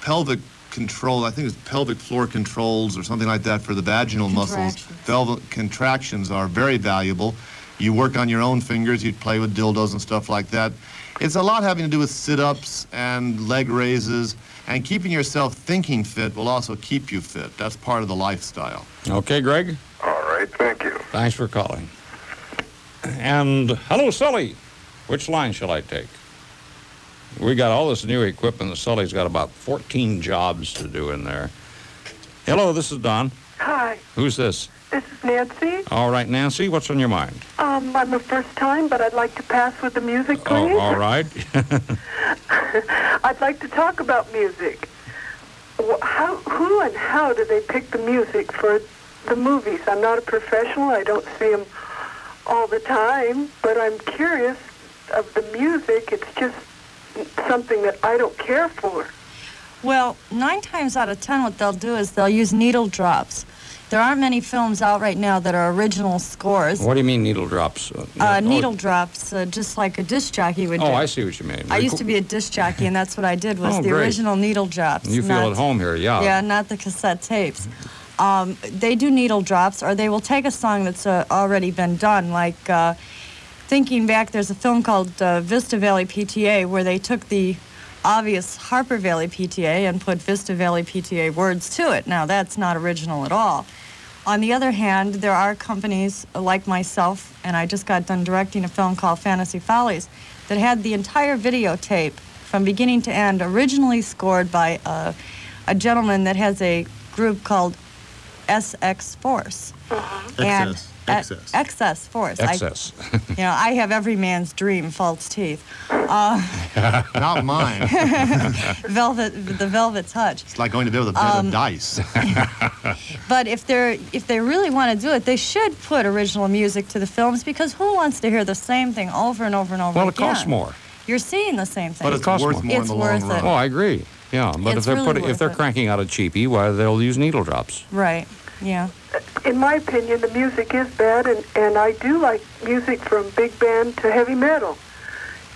pelvic control, I think it's pelvic floor controls or something like that for the vaginal muscles. Pelvic contractions are very valuable. You work on your own fingers, you play with dildos and stuff like that. It's a lot having to do with sit-ups and leg raises, and keeping yourself thinking fit will also keep you fit. That's part of the lifestyle. Okay, Greg? All right, thank you. Thanks for calling. And hello, Sully. Which line shall I take? We got all this new equipment. Sully's got about 14 jobs to do in there. Hello, this is Don. Hi. Who's this? This is Nancy. All right, Nancy, what's on your mind? I'm a first time, but I'd like to pass with the music, please. Oh, all right. I'd like to talk about music. Who and how do they pick the music for the movies? I'm not a professional. I don't see them all the time, but I'm curious of the music. It's just something that I don't care for. Well, 9 times out of 10 what they'll do is they'll use needle drops. There aren't many films out right now that are original scores. What do you mean needle drops? Needle drops, just like a disc jockey would do. Oh, I see what you mean. I used to be a disc jockey, and that's what I did, was the great. original needle drops. You feel at home here, yeah. Yeah, not the cassette tapes. They do needle drops, or they will take a song that's already been done. Like, thinking back, there's a film called Vista Valley PTA, where they took the obvious Harper Valley PTA and put Vista Valley PTA words to it. Now, that's not original at all. On the other hand, there are companies like myself, and I just got done directing a film called Fantasy Follies, that had the entire videotape from beginning to end originally scored by a gentleman that has a group called SX Force. And Excess Force. Excess. I have every man's dream, false teeth. Not mine. The velvet touch. It's like going to bed with a bed of dice. But if they really want to do it, they should put original music to the films, because who wants to hear the same thing over and over and over again? Well, it costs more. You're seeing the same thing. But it costs more. It's worth it. Oh, I agree. Yeah, but if they're cranking out a cheapie, why they'll use needle drops. Right. Yeah. In my opinion, the music is bad, and I do like music from big band to heavy metal.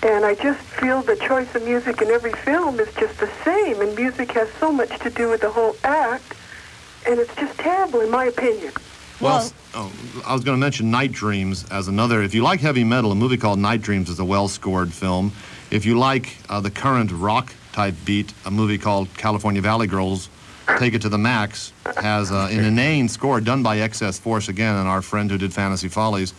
And I just feel the choice of music in every film is just the same, and music has so much to do with the whole act, and it's just terrible, in my opinion. Well, Oh, I was going to mention Night Dreams as another. If you like heavy metal, a movie called Night Dreams is a well-scored film. If you like the current rock-type beat, a movie called California Valley Girls, Take It to the Max, has an inane score done by Excess Force again, and our friend who did Fantasy Follies.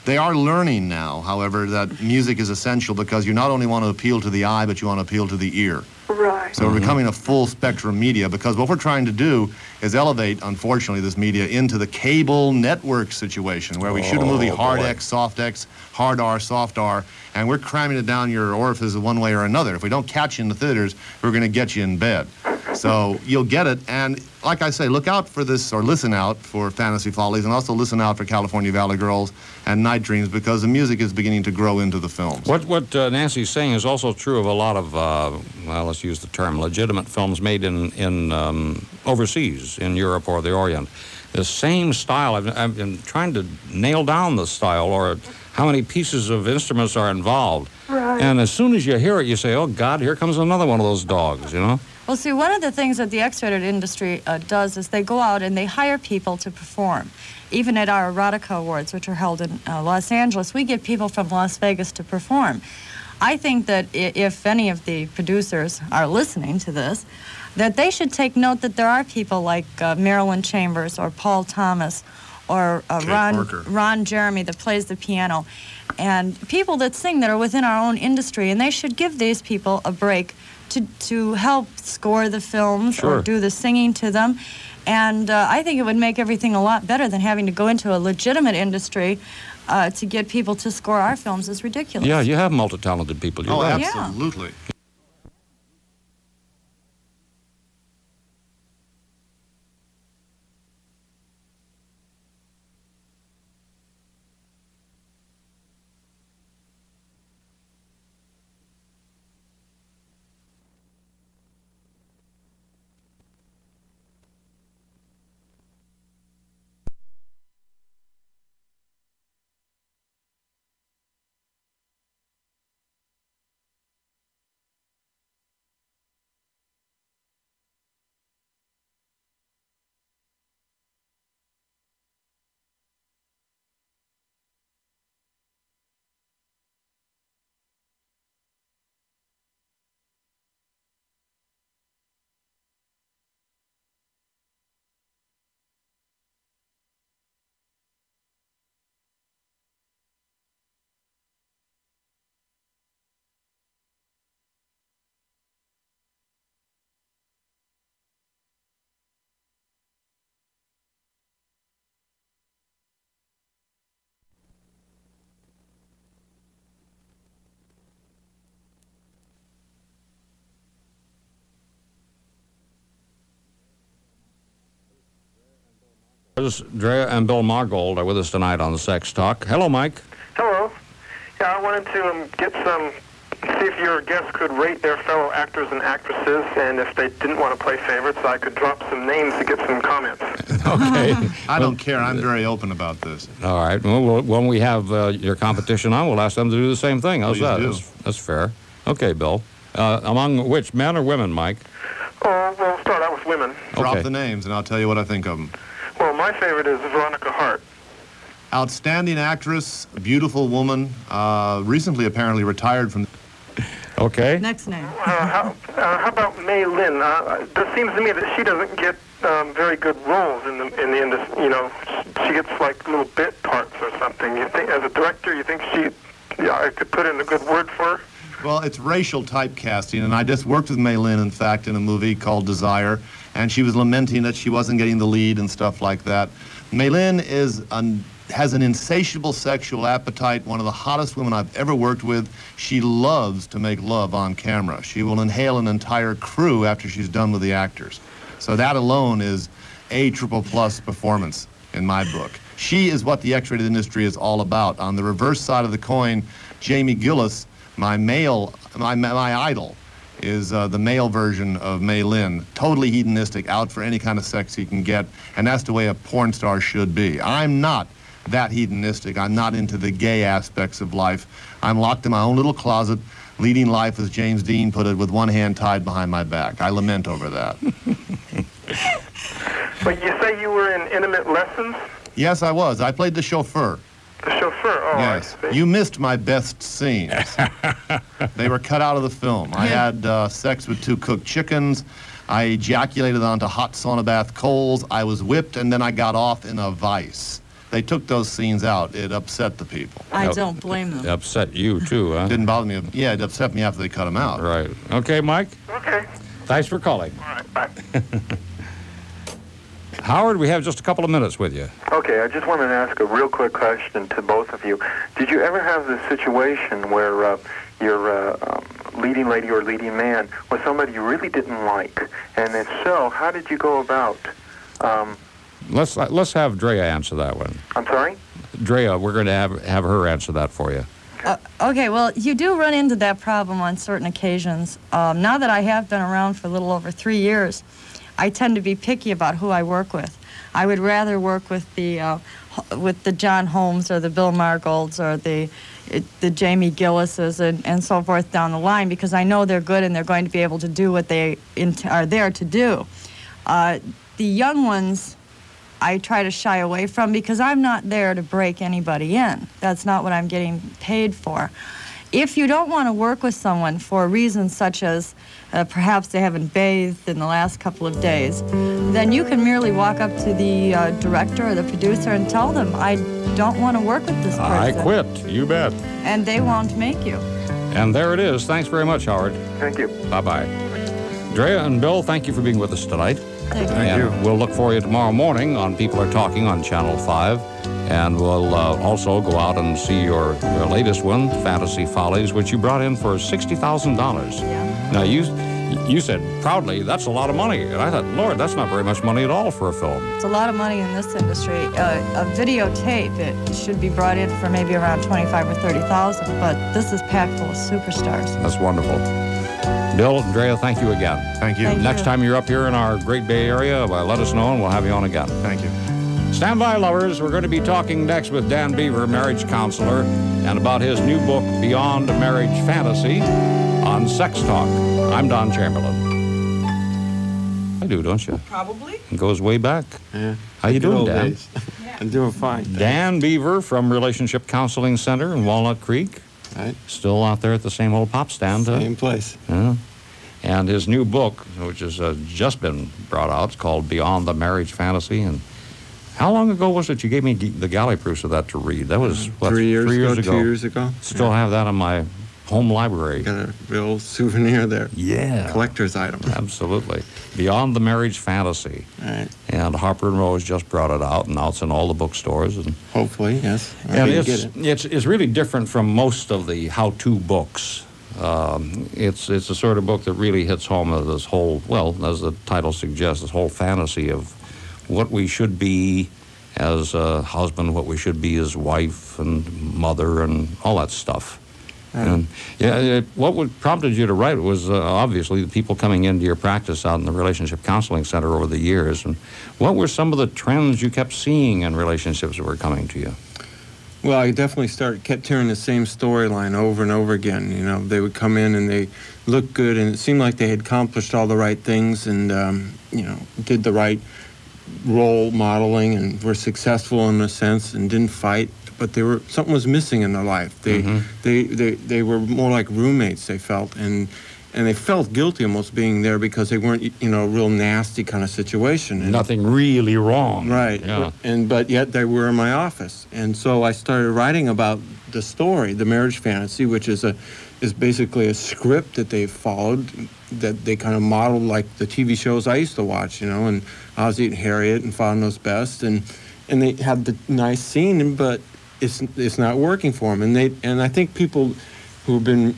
They are learning now, however, that music is essential because you not only want to appeal to the eye, but you want to appeal to the ear. Right. So we're becoming a full spectrum media because what we're trying to do is elevate, unfortunately, this media into the cable network situation where we shoot a movie hard X, soft X, hard R, soft R, and we're cramming it down your orifices one way or another. If we don't catch you in the theaters, we're going to get you in bed. So you'll get it, and like I say, look out for this, or listen out for Fantasy Follies, and also listen out for California Valley Girls and Night Dreams, because the music is beginning to grow into the films. What Nancy's saying is also true of a lot of, well, let's use the term, legitimate films made in overseas, in Europe or the Orient. The same style, I've been trying to nail down the style, or how many pieces of instruments are involved. Right. And as soon as you hear it, you say, oh, God, here comes another one of those dogs, you know? Well, see, one of the things that the X-rated industry does is they go out and they hire people to perform. Even at our Erotica Awards, which are held in Los Angeles, we get people from Las Vegas to perform. I think that if any of the producers are listening to this, that they should take note that there are people like Marilyn Chambers or Paul Thomas or Ron Jeremy that plays the piano, and people that sing that are within our own industry, and they should give these people a break to help score the films or do the singing to them. And I think it would make everything a lot better than having to go into a legitimate industry to get people to score our films. Is ridiculous. Yeah, you have multi-talented people. You're right. Absolutely. Drea and Bill Margold are with us tonight on Sex Talk. Hello, Mike. Hello. Yeah, I wanted to see if your guests could rate their fellow actors and actresses, and if they didn't want to play favorites, I could drop some names to get some comments. Okay. I don't care. I'm very open about this. All right. Well, when we have your competition on, we'll ask them to do the same thing. How's that? That's fair. Okay, Bill. Among which, men or women, Mike? Oh, we'll start out with women. Drop the names, and I'll tell you what I think of them. Well, my favorite is Veronica Hart. Outstanding actress, beautiful woman, recently apparently retired from... Okay. Next name. How about May Lin? It seems to me that she doesn't get very good roles in the industry. You know, she gets like little bit parts or something. You think, as a director, you think I could put in a good word for her? Well, it's racial typecasting, and I just worked with May Lin, in fact, in a movie called Desire, and she was lamenting that she wasn't getting the lead and stuff like that. May Lin has an insatiable sexual appetite, one of the hottest women I've ever worked with. She loves to make love on camera. She will inhale an entire crew after she's done with the actors. So that alone is A++ performance in my book. She is what the X-rated industry is all about. On the reverse side of the coin, Jamie Gillis, my idol, is the male version of May Lin. Totally hedonistic, out for any kind of sex he can get, and that's the way a porn star should be. I'm not that hedonistic. I'm not into the gay aspects of life. I'm locked in my own little closet, leading life, as James Dean put it, with one hand tied behind my back. I lament over that. But you say you were in Intimate Lessons? Yes, I was. I played the chauffeur. The chauffeur, oh, Yes. I see. You missed my best scenes. They were cut out of the film. I had sex with 2 cooked chickens. I ejaculated onto hot sauna bath coals. I was whipped, and then I got off in a vice. They took those scenes out. It upset the people. I don't blame them. It upset you, too, huh? Didn't bother me. Yeah, it upset me after they cut them out. Right. Okay, Mike? Okay. Thanks for calling. All right, bye. Howard, we have just a couple of minutes with you. Okay, I just wanted to ask a real quick question to both of you. Did you ever have the situation where your leading lady or leading man was somebody you really didn't like? And if so, how did you go about... Let's have Drea answer that one. I'm sorry? Drea, we're going to have her answer that for you. Okay, well, you do run into that problem on certain occasions. Now that I have been around for a little over 3 years, I tend to be picky about who I work with. I would rather work with the John Holmes or the Bill Margolds or the Jamie Gillises and so forth down the line, because I know they're good and they're going to be able to do what they are there to do. The young ones I try to shy away from because I'm not there to break anybody in. That's not what I'm getting paid for. If you don't want to work with someone for reasons such as perhaps they haven't bathed in the last couple of days, then you can merely walk up to the director or the producer and tell them, I don't want to work with this person. I quit. You bet. And they won't make you. And there it is. Thanks very much, Howard. Thank you. Bye-bye. Drea and Bill, thank you for being with us tonight. Thank you. And we'll look for you tomorrow morning on People Are Talking on Channel 5. And we'll also go out and see your latest one, Fantasy Follies, which you brought in for $60,000. Yeah. Now, you said proudly, that's a lot of money. And I thought, Lord, that's not very much money at all for a film. It's a lot of money in this industry. A videotape, it should be brought in for maybe around $25,000 or $30,000, but this is packed full of superstars. That's wonderful. Bill and Drea, thank you again. Thank you. Next time you're up here in our Great Bay Area, let us know and we'll have you on again. Thank you. Stand by, lovers. We're going to be talking next with Dan Beaver, marriage counselor, and about his new book, Beyond Marriage Fantasy, on Sex Talk. I'm Don Chamberlain. I do, don't you? Probably. It goes way back. Yeah. How you doing, Dan? Days. I'm doing fine. Thanks. Dan Beaver from Relationship Counseling Center in Walnut Creek. Right. Still out there at the same old pop stand. Same place. Yeah. And his new book, which has just been brought out, it's called Beyond the Marriage Fantasy. And how long ago was it you gave me the galley proofs of that to read? That was, what, 3 years, 3 years ago, ago? 2 years ago. Still have that in my home library. Got a real souvenir there. Yeah. Collector's item. Absolutely. Beyond the Marriage Fantasy. Right. And Harper & Rose just brought it out, and now it's in all the bookstores. And hopefully, yes. And it's really different from most of the how-to books. It's a sort of book that really hits home of this whole, well, as the title suggests, this whole fantasy of what we should be as a husband, what we should be as wife and mother and all that stuff. And what prompted you to write it was obviously the people coming into your practice out in the Relationship Counseling Center over the years. And what were some of the trends you kept seeing in relationships that were coming to you? Well, I definitely kept hearing the same storyline over and over again. You know, they would come in and they looked good, and it seemed like they had accomplished all the right things and, did the right role modeling and were successful in a sense and didn't fight. But something was missing in their life. They were more like roommates, they felt, and they felt guilty almost being there because they weren't, a real nasty kind of situation. And nothing really wrong. Right. Yeah. But yet they were in my office. And so I started writing about the story, The Marriage Fantasy, which is basically a script that they followed, that they kind of modeled like the TV shows I used to watch, and Ozzie and Harriet and Father Knows Best, and they had the nice scene, but it's not working for them. And I think people who've been,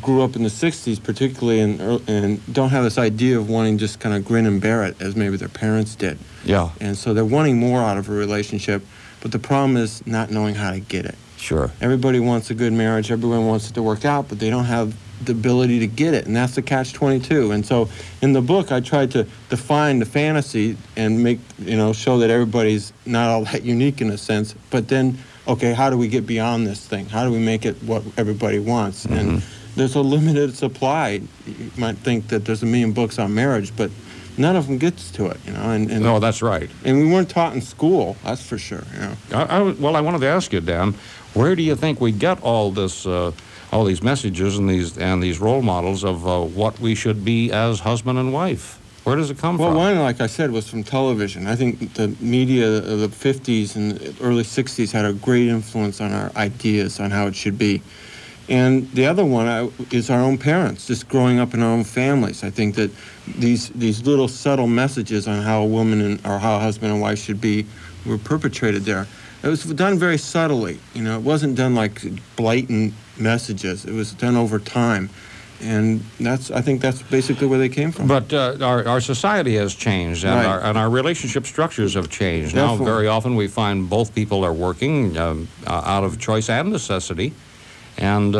grew up in the 60s particularly and don't have this idea of wanting just kind of grin and bear it as maybe their parents did. Yeah. And so they're wanting more out of a relationship, but the problem is not knowing how to get it. Sure. Everybody wants a good marriage, everyone wants it to work out, but they don't have the ability to get it, and that's the catch-22. And so in the book, I tried to define the fantasy and make, show that everybody's not all that unique in a sense, but then, okay, how do we get beyond this thing? How do we make it what everybody wants? Mm-hmm. And there's a limited supply. You might think that there's 1 million books on marriage, but none of them gets to it, And no, that's right. And we weren't taught in school, that's for sure. Well, I wanted to ask you, Dan, where do you think we get all this, all these messages and these role models of what we should be as husband and wife? Where does it come from? Well, one, like I said, was from television. I think the media of the 50s and early 60s had a great influence on our ideas on how it should be. And the other one is our own parents, just growing up in our own families. I think that these little subtle messages on how a woman or how a husband and wife should be were perpetrated there. It was done very subtly. It wasn't done like blatant messages. It was done over time. And I think that's basically where they came from. But our society has changed, and, Right. our relationship structures have changed. Definitely. Now, very often we find both people are working out of choice and necessity, and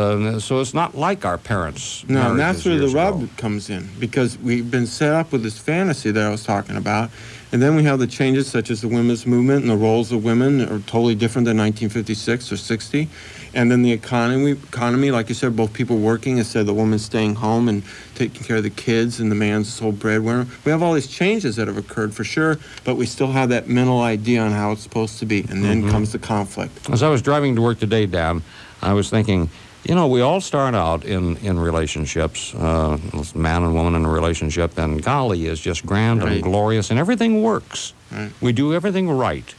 so it's not like our parents' No, and that's marriages where the years ago. rub comes in, because we've been set up with this fantasy that I was talking about, and then we have the changes such as the women's movement, and the roles of women are totally different than 1956 or 60. And then the economy, like you said, both people working instead of the woman staying home and taking care of the kids and the man's sole breadwinner. We have all these changes that have occurred for sure, but we still have that mental idea on how it's supposed to be, and then comes the conflict. As I was driving to work today, Dan, I was thinking, we all start out in relationships, man and woman in a relationship, and golly, is just grand and glorious, and everything works. Right. We do everything right.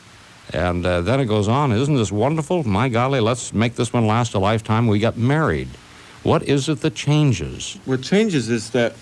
And then it goes on, isn't this wonderful? My golly, let's make this one last a lifetime. We got married. What is it that changes? What changes is that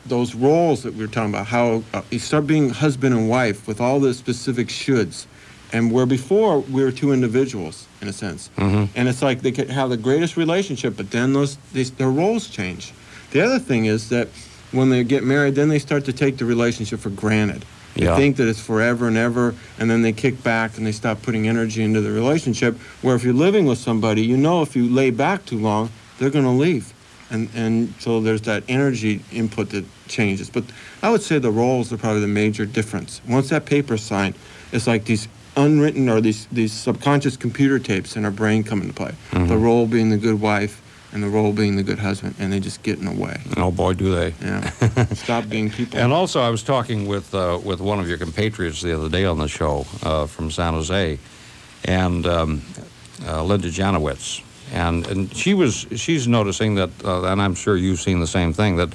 those roles that we were talking about, how you start being husband and wife with all the specific shoulds. And where before we were two individuals, in a sense. And it's like they could have the greatest relationship, but then their roles change. The other thing is that when they get married, then they start to take the relationship for granted. They think that it's forever and ever, and then they kick back and they stop putting energy into the relationship, where if you're living with somebody, if you lay back too long, they're going to leave. And so there's that energy input that changes. But I would say the roles are probably the major difference. Once that paper's signed, it's like these unwritten or these subconscious computer tapes in our brain come into play. The role being the good wife and the role being the good husband, and they just get in the way. Oh, boy, do they. Yeah. Stop being people. And also, I was talking with one of your compatriots the other day on the show from San Jose, and Linda Janowitz. And she's noticing that, and I'm sure you've seen the same thing, that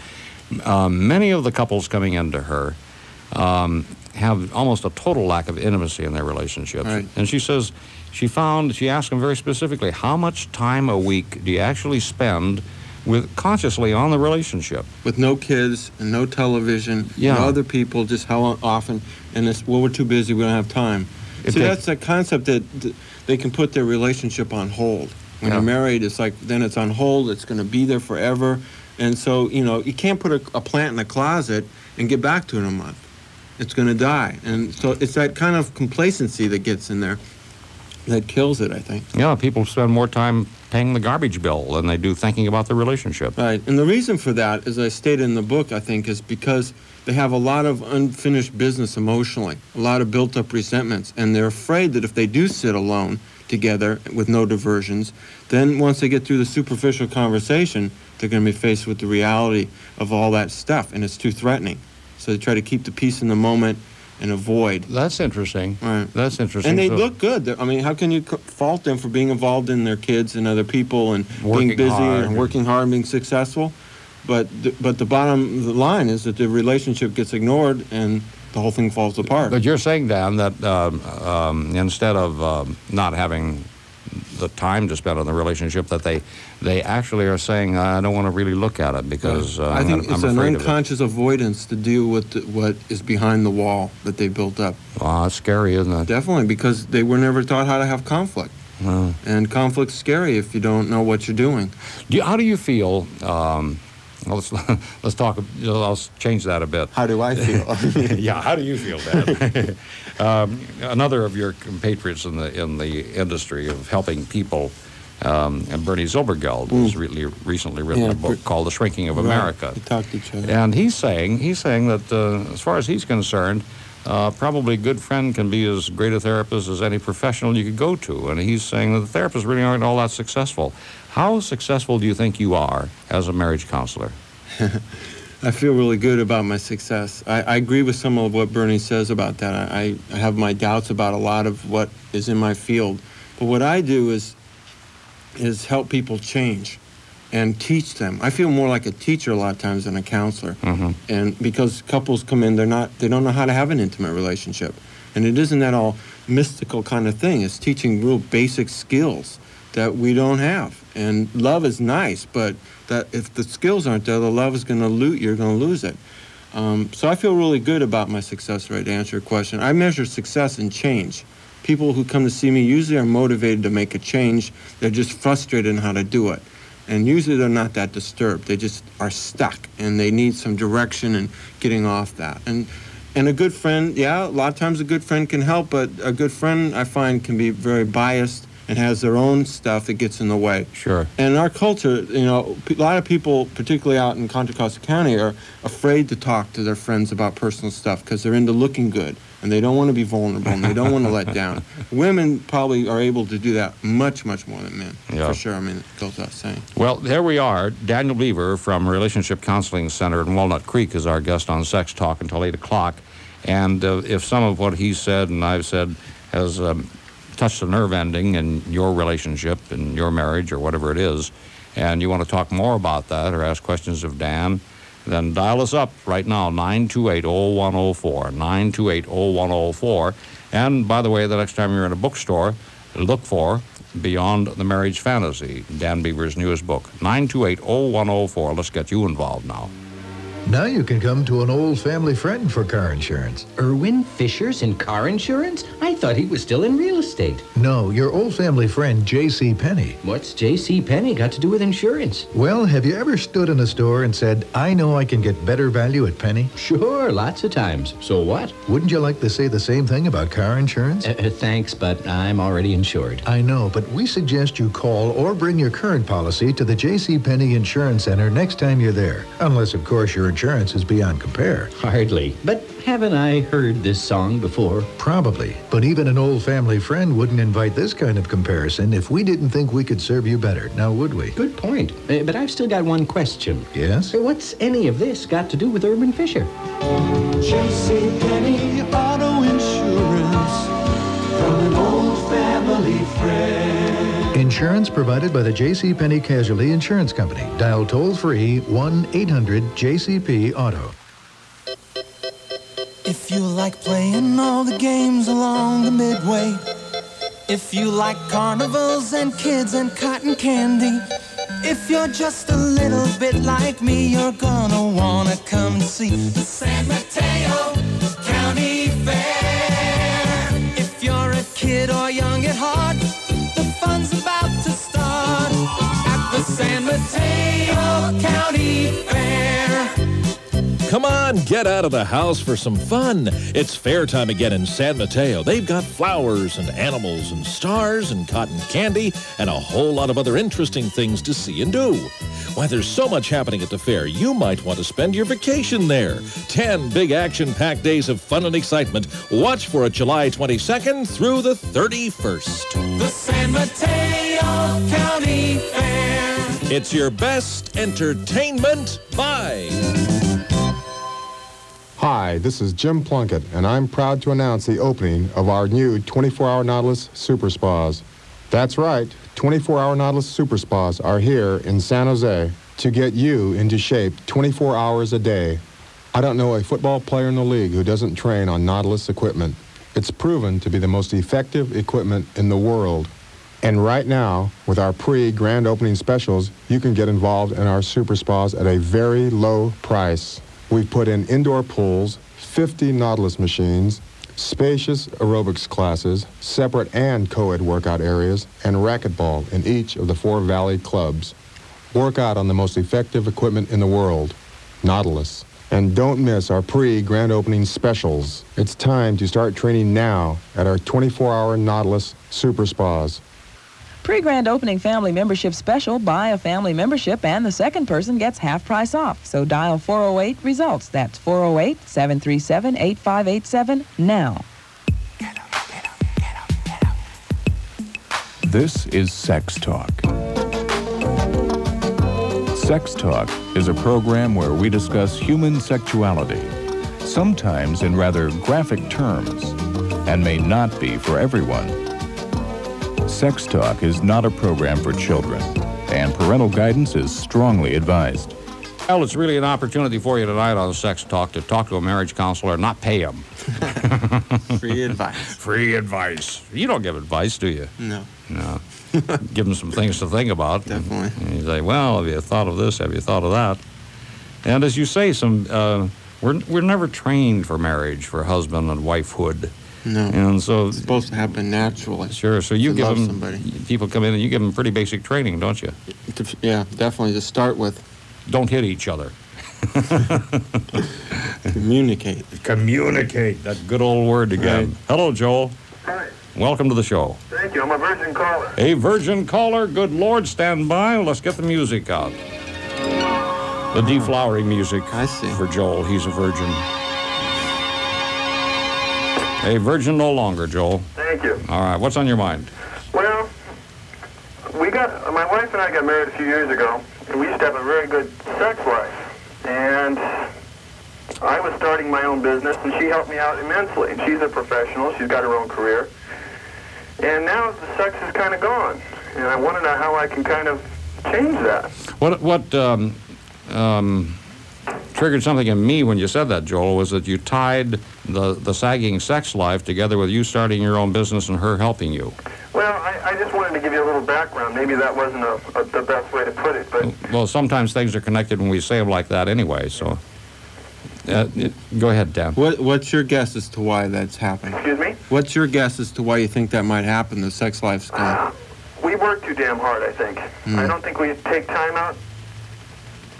many of the couples coming into her have almost a total lack of intimacy in their relationships. Right. And she says she asked them very specifically, how much time a week do you actually spend consciously on the relationship? With no kids and no television, Yeah. no other people, just how often, and it's, we're too busy, we don't have time. See, that's a concept that they can put their relationship on hold. When you're married, it's like, then it's on hold, it's going to be there forever. And so, you can't put a plant in a closet and get back to it in a month. It's going to die. And so it's that kind of complacency that gets in there that kills it, I think. Yeah, people spend more time paying the garbage bill than they do thinking about the relationship. Right. And the reason for that, as I stated in the book, I think, is because they have a lot of unfinished business emotionally, a lot of built-up resentments, and they're afraid that if they do sit alone together with no diversions, then once they get through the superficial conversation, they're going to be faced with the reality of all that stuff, and it's too threatening. So they try to keep the peace in the moment and avoid. That's interesting. Right. That's interesting. And they So- look good. I mean, how can you fault them for being involved in their kids and other people and Working being busy hard. and working hard and being successful? But the bottom of the line is that the relationship gets ignored and the whole thing falls apart. But you're saying, Dan, that instead of not having the time to spend on the relationship, that they actually are saying, I don't want to really look at it because I think I'm it's an afraid of it. unconscious avoidance to deal with what is behind the wall that they built up. Oh, that's scary, isn't it? Definitely, because they were never taught how to have conflict. Well, And conflict's scary if you don't know what you're doing. how do you feel? Let's talk. I'll change that a bit. How do I feel? Yeah, how do you feel, Dan? Another of your compatriots in the industry of helping people, and Bernie Zilbergeld, has really recently written a book called The Shrinking of America. They talk to each other. And he's saying that as far as he's concerned, probably a good friend can be as great a therapist as any professional you could go to. And he's saying that the therapists really aren't all that successful. How successful do you think you are as a marriage counselor? I feel really good about my success. I agree with some of what Bernie says about that. I have my doubts about a lot of what is in my field. But what I do is help people change and teach them. I feel more like a teacher a lot of times than a counselor. And because couples come in, they don't know how to have an intimate relationship. And it isn't that all mystical kind of thing. It's teaching real basic skills that we don't have. And love is nice, but that if the skills aren't there, the love is going to you're going to lose it. So I feel really good about my success rate, to answer your question. I measure success in change. People who come to see me usually are motivated to make a change. They're just frustrated in how to do it. And usually they're not that disturbed. They just are stuck, and they need some direction and getting off that. And a good friend, yeah, a lot of times a good friend can help, but a good friend, I find, can be very biased and has their own stuff that gets in the way. Sure. And our culture, you know, a lot of people, particularly out in Contra Costa County, are afraid to talk to their friends about personal stuff because they're into looking good, and they don't want to be vulnerable, and they don't want to let down. Women probably are able to do that much, much more than men, for sure. I mean, it goes without saying. Well, there we are. Daniel Beaver from Relationship Counseling Center in Walnut Creek is our guest on Sex Talk until 8 o'clock. And if some of what he said and I've said has touched a nerve ending in your relationship, in your marriage, or whatever it is, and you want to talk more about that or ask questions of Dan, then dial us up right now, 928-0104, 928-0104. And by the way, the next time you're in a bookstore, look for Beyond the Marriage Fantasy, Dan Beaver's newest book, 928-0104. Let's get you involved now. Now you can come to an old family friend for car insurance. Erwin Fisher's in car insurance? I thought he was still in real estate. No, your old family friend, J.C. Penney. What's J.C. Penney got to do with insurance? Well, have you ever stood in a store and said, I know I can get better value at Penney? Sure, lots of times. So what? Wouldn't you like to say the same thing about car insurance? Thanks, but I'm already insured. I know, but we suggest you call or bring your current policy to the J.C. Penney Insurance Center next time you're there. Unless, of course, your insurance is beyond compare. Hardly. But haven't I heard this song before? Probably. But even an old family friend wouldn't invite this kind of comparison if we didn't think we could serve you better. Now, would we? Good point. But I've still got one question. Yes? What's any of this got to do with Erwin Fisher? J.C. Penney Auto Insurance from an old family friend. Insurance provided by the J.C. Penney Casualty Insurance Company. Dial toll-free 1-800-JCP-AUTO. If you like playing all the games along the Midway, if you like carnivals and kids and cotton candy, if you're just a little bit like me, you're gonna wanna come see the San Mateo County Fair. If you're a kid or young at heart, the fun's about to start at the San Mateo County Fair. Come on, get out of the house for some fun. It's fair time again in San Mateo. They've got flowers and animals and stars and cotton candy and a whole lot of other interesting things to see and do. Why, there's so much happening at the fair, you might want to spend your vacation there. 10 big action-packed days of fun and excitement. Watch for it July 22nd through the 31st. The San Mateo County Fair. It's your best entertainment buy. Hi, this is Jim Plunkett, and I'm proud to announce the opening of our new 24-hour Nautilus Super Spas. That's right, 24-hour Nautilus Super Spas are here in San Jose to get you into shape 24 hours a day. I don't know a football player in the league who doesn't train on Nautilus equipment. It's proven to be the most effective equipment in the world. And right now, with our pre-grand opening specials, you can get involved in our Super Spas at a very low price. We've put in indoor pools, 50 Nautilus machines, spacious aerobics classes, separate and co-ed workout areas, and racquetball in each of the 4 Valley clubs. Work out on the most effective equipment in the world, Nautilus. And don't miss our pre-grand opening specials. It's time to start training now at our 24-hour Nautilus Super Spas. Pre-grand opening family membership special, buy a family membership and the second person gets half price off. So dial 408-RESULTS. That's 408-737-8587 now. This is Sex Talk. Sex Talk is a program where we discuss human sexuality, sometimes in rather graphic terms, and may not be for everyone. Sex Talk is not a program for children, and parental guidance is strongly advised. Well, it's really an opportunity for you tonight on Sex Talk to talk to a marriage counselor and not pay him. Free advice. Free advice. You don't give advice, do you? No. No. Give them some things to think about. Definitely. And you say, well, have you thought of this? Have you thought of that? And as you say, we're never trained for marriage, for husband and wifehood. No. And so it's supposed to happen naturally. Sure. So you give them, somebody. People come in and you give them pretty basic training, don't you? Yeah, definitely to start with. Don't hit each other. Communicate. Communicate. That good old word again. Right. Hello, Joel. Hi. Welcome to the show. Thank you. I'm a virgin caller. A virgin caller. Good Lord, stand by. Let's get the music out. The deflowering music. I see. For Joel. He's a virgin. A virgin no longer, Joel. Thank you. All right. What's on your mind? Well, my wife and I got married a few years ago, and we used to have a very good sex life. And I was starting my own business, and she helped me out immensely. And she's a professional. She's got her own career. And now the sex is kind of gone. And I want to know how I can kind of change that. What triggered something in me when you said that, Joel, was that you tied the sagging sex life together with you starting your own business and her helping you. Well, I just wanted to give you a little background. Maybe that wasn't the best way to put it, but... Well, sometimes things are connected when we say them like that anyway, so... go ahead, Dan. What's your guess as to why that's happened? Excuse me? What's your guess as to why you think that might happen, the sex life's gone? We work too damn hard, I think. I don't think we take time out.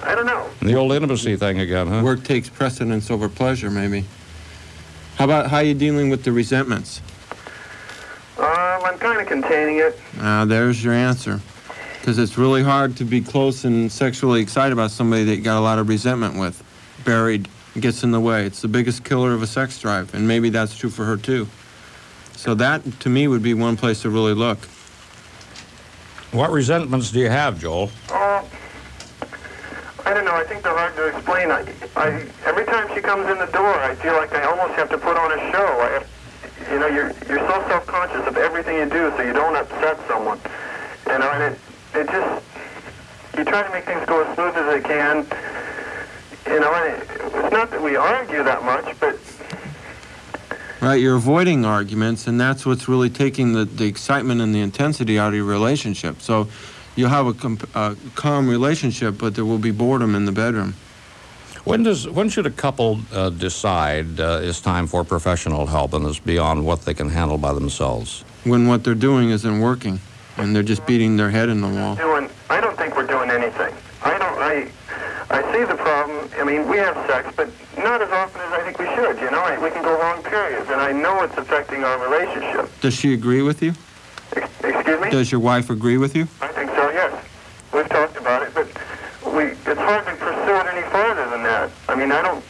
I don't know. The old intimacy thing again, huh? Work takes precedence over pleasure, maybe. How about how you dealing with the resentments? I'm kind of containing it. There's your answer. Because it's really hard to be close and sexually excited about somebody that you got a lot of resentment with. Buried, gets in the way. It's the biggest killer of a sex drive, and maybe that's true for her too. So that, to me, would be one place to really look. What resentments do you have, Joel? I don't know. I think they're hard to explain. Every time she comes in the door, I feel like I almost have to put on a show. You're so self-conscious of everything you do, so you don't upset someone. And it just, you try to make things go as smooth as they can. And it's not that we argue that much, but... Right, you're avoiding arguments, and that's what's really taking the excitement and the intensity out of your relationship. So you'll have a calm relationship, but there will be boredom in the bedroom. When should a couple decide it's time for professional help and it's beyond what they can handle by themselves? When what they're doing isn't working, and they're just beating their head in the wall. I don't think we're doing anything. I see the problem. I mean, we have sex, but not as often as I think we should, We can go long periods, and I know it's affecting our relationship. Does she agree with you? Excuse me? Does your wife agree with you? I think so, yes. We've talked about it, but it's hard to pursue it any farther than that. I mean, I don't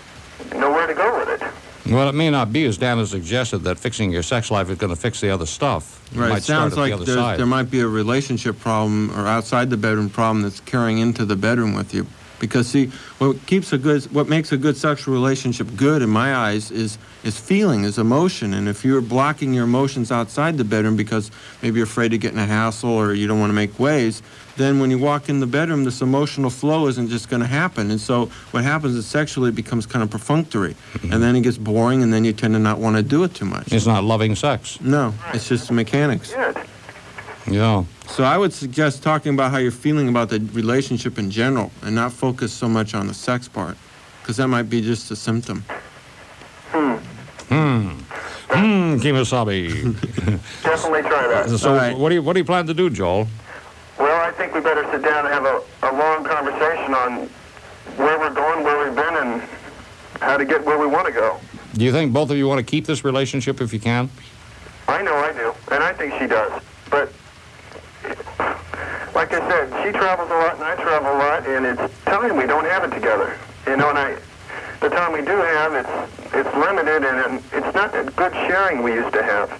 know where to go with it. Well, it may not be, as Dan has suggested, that fixing your sex life is going to fix the other stuff. Right, it sounds like there might be a relationship problem or outside the bedroom problem that's carrying into the bedroom with you. Because, see, what makes a good sexual relationship good, in my eyes, is feeling, is emotion. And if you're blocking your emotions outside the bedroom because maybe you're afraid of getting a hassle or you don't want to make waves, then when you walk in the bedroom, this emotional flow isn't just going to happen. And so what happens is sexually it becomes kind of perfunctory. And then it gets boring, and then you tend to not want to do it too much. It's not loving sex. No, it's just mechanics. Good. Yeah. So I would suggest talking about how you're feeling about the relationship in general and not focus so much on the sex part, because that might be just a symptom. Kemosabe. Definitely try that. So what do you plan to do, Joel? Well, I think we better sit down and have a long conversation on where we're going, where we've been, and how to get where we want to go. Do you think both of you want to keep this relationship if you can? I know I do, and I think she does. But like I said, she travels a lot and I travel a lot, and it's time we don't have it together. And the time we do have, it's limited, and it's not that good sharing we used to have.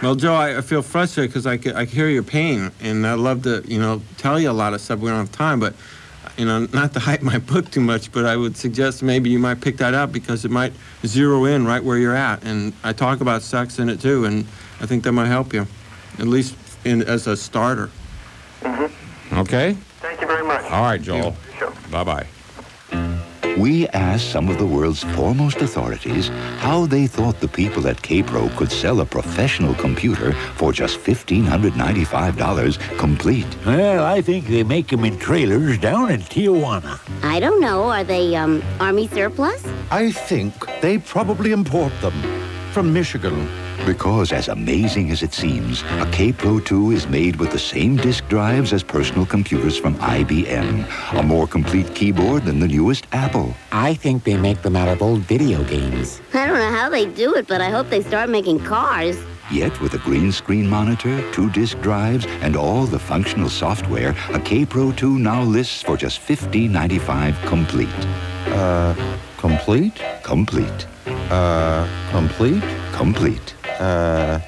Well, Joe, I feel frustrated because I hear your pain, and I'd love to, tell you a lot of stuff. We don't have time, but not to hype my book too much, but I would suggest maybe you might pick that up because it might zero in right where you're at. And I talk about sex in it too, and I think that might help you, at least as a starter. Okay? Thank you very much. All right, Joel. Bye-bye. We asked some of the world's foremost authorities how they thought the people at K-Pro could sell a professional computer for just $1,595 complete. Well, I think they make them in trailers down in Tijuana. I don't know. Are they Army surplus? I think they probably import them from Michigan. Because as amazing as it seems, a K-Pro 2 is made with the same disk drives as personal computers from IBM. A more complete keyboard than the newest Apple. I think they make them out of old video games. I don't know how they do it, but I hope they start making cars. Yet with a green screen monitor, 2 disk drives, and all the functional software, a K-Pro 2 now lists for just $50.95 complete. Complete? Complete. Complete? Complete.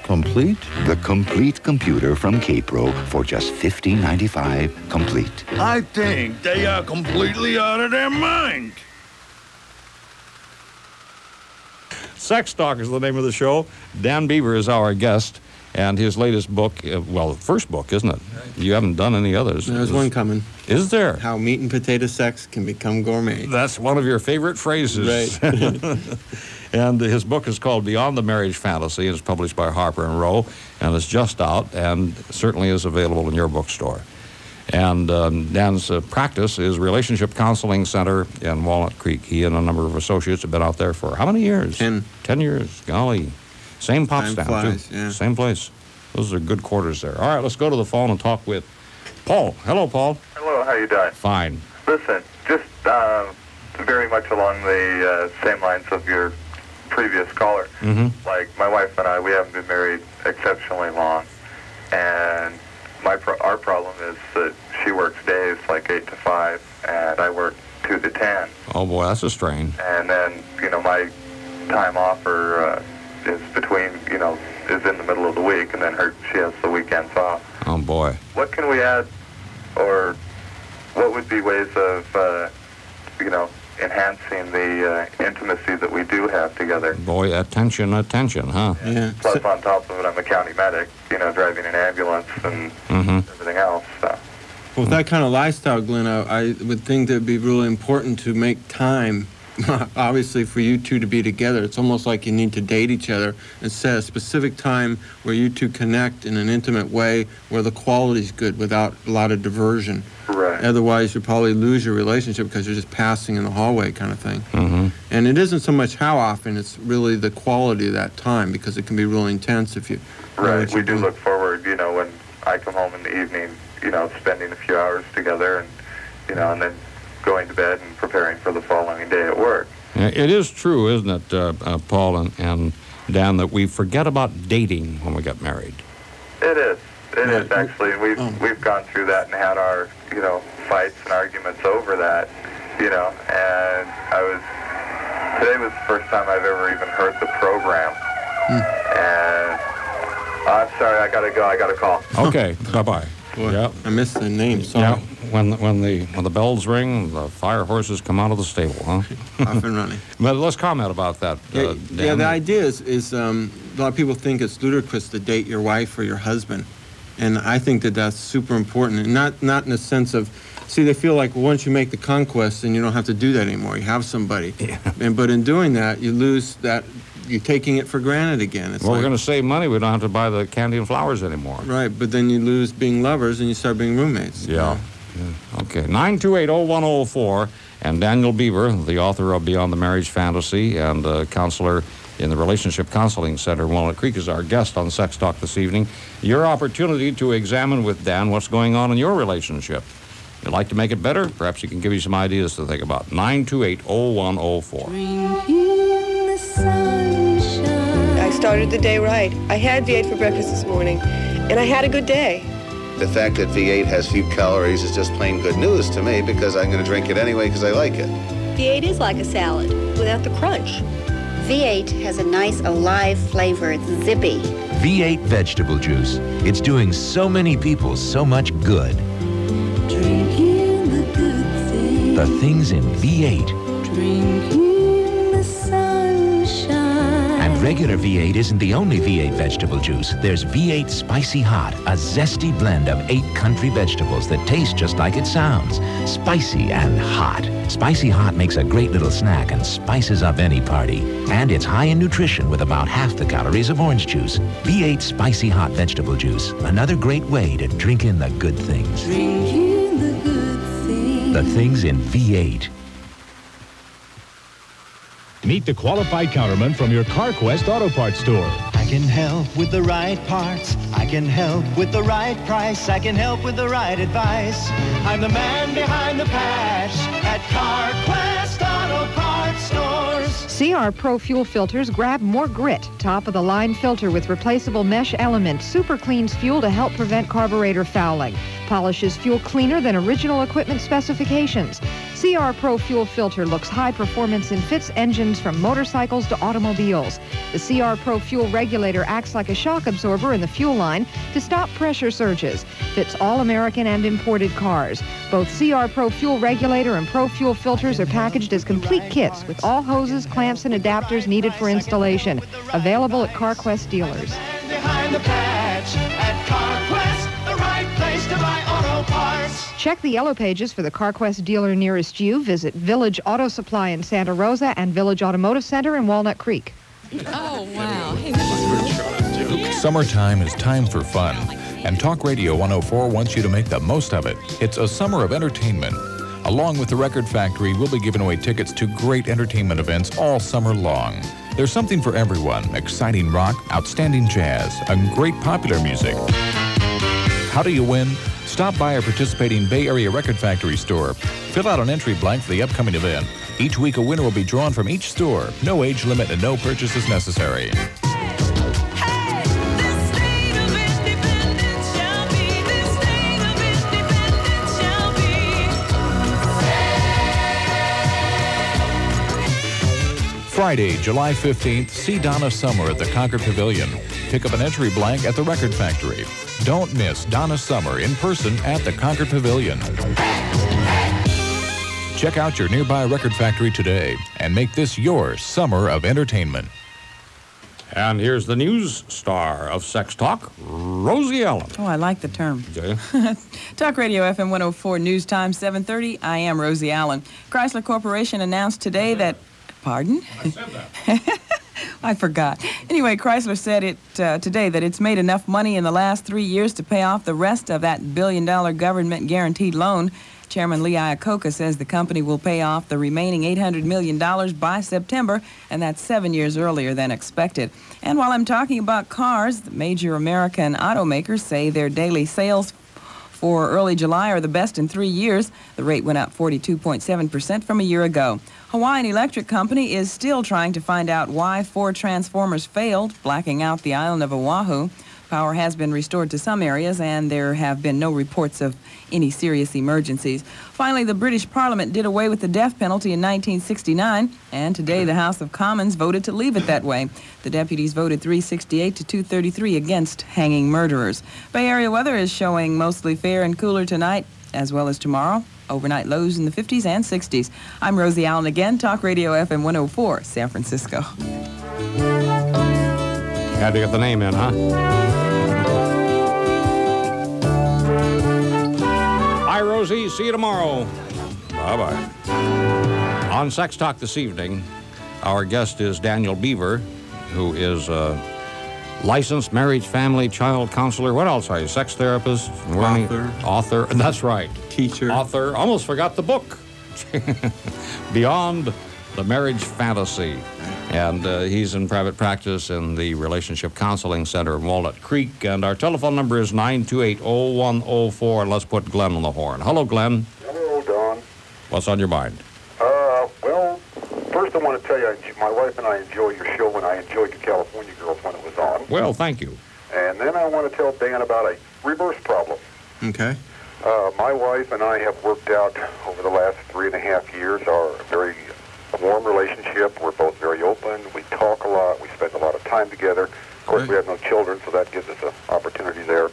Complete? The complete computer from K-Pro for just $50.95 complete. I think they are completely out of their mind. Sex Talk is the name of the show. Dan Beaver is our guest, and his latest book, well, the first book, isn't it? You haven't done any others. There's one coming. Is there? How meat and potato sex can become gourmet. That's one of your favorite phrases. Right. And his book is called Beyond the Marriage Fantasy. It's published by Harper & Row, and it's just out, and certainly is available in your bookstore. And Dan's practice is Relationship Counseling Center in Walnut Creek. He and a number of associates have been out there for how many years? 10 years. Golly. Same Pottstown, Time flies, too. yeah. Same place. Those are good quarters there. All right, let's go to the phone and talk with Paul. Hello, Paul. Hello, how you doing? Fine. Listen, just very much along the same lines of your previous caller. Like, my wife and I, we haven't been married exceptionally long, and our problem is that she works days like 8 to 5, and I work 2 to 10. Oh, boy, that's a strain. And then, my time off is between, is in the middle of the week, and then she has the weekends off. Oh, boy. What can we add, or what would be ways of, enhancing the intimacy that we do have together? Boy, attention, huh? Yeah. Plus, on top of it, I'm a county medic, driving an ambulance and everything else, so. Well, with that kind of lifestyle, Glenn, I would think that it'd be really important to make time, obviously, for you two to be together. It's almost like you need to date each other and set a specific time where you two connect in an intimate way where the quality's good without a lot of diversion. Right. Otherwise, you'll probably lose your relationship because you're just passing in the hallway kind of thing. And it isn't so much how often, it's really the quality of that time because it can be really intense if you... Right. We do look forward, when I come home in the evening, spending a few hours together and, and then going to bed and preparing for the following day at work. It is true, isn't it, Paul and Dan, that we forget about dating when we get married? It is. It is, actually. We've gone through that and had our, fights and arguments over that, and today was the first time I've ever even heard the program. And I'm sorry, I gotta go, I got a call. Okay, bye-bye. Boy, yeah. I missed the name, sorry. Yeah, when the bells ring, the fire horses come out of the stable, huh? Off and running. But let's comment about that, Dan. Yeah, the idea is a lot of people think it's ludicrous to date your wife or your husband. And I think that that's super important. And not in the sense of, see, they feel like once you make the conquest, then you don't have to do that anymore. You have somebody. Yeah. But in doing that, you lose that, you're taking it for granted again. It's we're going to save money. We don't have to buy the candy and flowers anymore. Right, but then you lose being lovers and you start being roommates. Yeah. Okay, 928-0104. And Daniel Beaver, the author of Beyond the Marriage Fantasy and counselor in the Relationship Counseling Center in Walnut Creek, is our guest on Sex Talk this evening. Your opportunity to examine with Dan what's going on in your relationship. If you'd like to make it better, perhaps he can give you some ideas to think about. 928-0104. I started the day right. I had V8 for breakfast this morning, and I had a good day. The fact that V8 has few calories is just plain good news to me because I'm going to drink it anyway because I like it. V8 is like a salad without the crunch. V8 has a nice, alive flavor. It's zippy. V8 vegetable juice. It's doing so many people so much good. Drinking the good things. The things in V8. Drinking the sunshine. And regular V8 isn't the only V8 vegetable juice. There's V8 Spicy Hot, a zesty blend of 8 country vegetables that taste just like it sounds. Spicy and hot. Spicy Hot makes a great little snack and spices up any party. And it's high in nutrition with about half the calories of orange juice. V8 Spicy Hot vegetable juice. Another great way to drink in the good things. Drinking the good things. The things in V8. Meet the qualified counterman from your CarQuest Auto Parts store. I can help with the right parts. I can help with the right price. I can help with the right advice. I'm the man behind the patch at CarQuest Auto Parts stores. CR Pro Fuel Filters grab more grit. Top-of-the-line filter with replaceable mesh element. Super cleans fuel to help prevent carburetor fouling. Polishes fuel cleaner than original equipment specifications. CR Pro Fuel Filter looks high performance and fits engines from motorcycles to automobiles. The CR Pro Fuel Regulator acts like a shock absorber in the fuel line to stop pressure surges. Fits all American and imported cars. Both CR Pro Fuel Regulator and Pro Fuel Filters are packaged as complete kits with all hoses, clamps, and adapters needed for installation. Available at CarQuest dealers. Behind the patch at CarQuest, the right place to buy auto parts. Check the yellow pages for the CarQuest dealer nearest you. Visit Village Auto Supply in Santa Rosa and Village Automotive Center in Walnut Creek. Oh, wow. Summertime is time for fun, and Talk Radio 104 wants you to make the most of it. It's a summer of entertainment. Along with the Record Factory, we'll be giving away tickets to great entertainment events all summer long. There's something for everyone: exciting rock, outstanding jazz, and great popular music. How do you win? Stop by a participating Bay Area Record Factory store. Fill out an entry blank for the upcoming event. Each week, a winner will be drawn from each store. No age limit and no purchase is necessary. Friday, July 15th, see Donna Summer at the Concord Pavilion. Pick up an entry blank at the Record Factory. Don't miss Donna Summer in person at the Concord Pavilion. Check out your nearby Record Factory today and make this your summer of entertainment. And here's the news star of Sex Talk, Rosie Allen. Oh, I like the term. Do you? Talk Radio FM 104 News Time 7:30. I am Rosie Allen. Chrysler Corporation announced today that... Pardon? I said that. I forgot. Anyway, Chrysler said today that it's made enough money in the last 3 years to pay off the rest of that billion-dollar government-guaranteed loan. Chairman Lee Iacocca says the company will pay off the remaining $800 million by September, and that's 7 years earlier than expected. And while I'm talking about cars, the major American automakers say their daily sales for early July are the best in 3 years. The rate went up 42.7% from a year ago. Hawaiian Electric Company is still trying to find out why 4 transformers failed, blacking out the island of Oahu. Power has been restored to some areas, and there have been no reports of any serious emergencies. Finally, the British Parliament did away with the death penalty in 1969, and today the House of Commons voted to leave it that way. The deputies voted 368 to 233 against hanging murderers. Bay Area weather is showing mostly fair and cooler tonight, as well as tomorrow. Overnight lows in the 50s and 60s. I'm Rosie Allen again, Talk Radio FM 104, San Francisco. Had to get the name in, huh? Hi, Rosie. See you tomorrow. Bye-bye. On Sex Talk this evening, our guest is Daniel Beaver, who is a licensed marriage, family, child counselor. What else are you? Sex therapist? Author. That's right. Teacher. Author. Almost forgot the book. Beyond the Marriage Fantasy. And he's in private practice in the Relationship Counseling Center in Walnut Creek. And our telephone number is 928-0104. And let's put Glenn on the horn. Hello, Glenn. Hello, Don. What's on your mind? Well, first I want to tell you, my wife and I enjoy your show, and I enjoyed the California Girls when it was on. Well, thank you. And then I want to tell Dan about a reverse problem. Okay. My wife and I have worked out over the last 3.5 years our very warm relationship. We're both very open. We talk a lot. We spend a lot of time together. Of course, we have no children, so that gives us an opportunity there.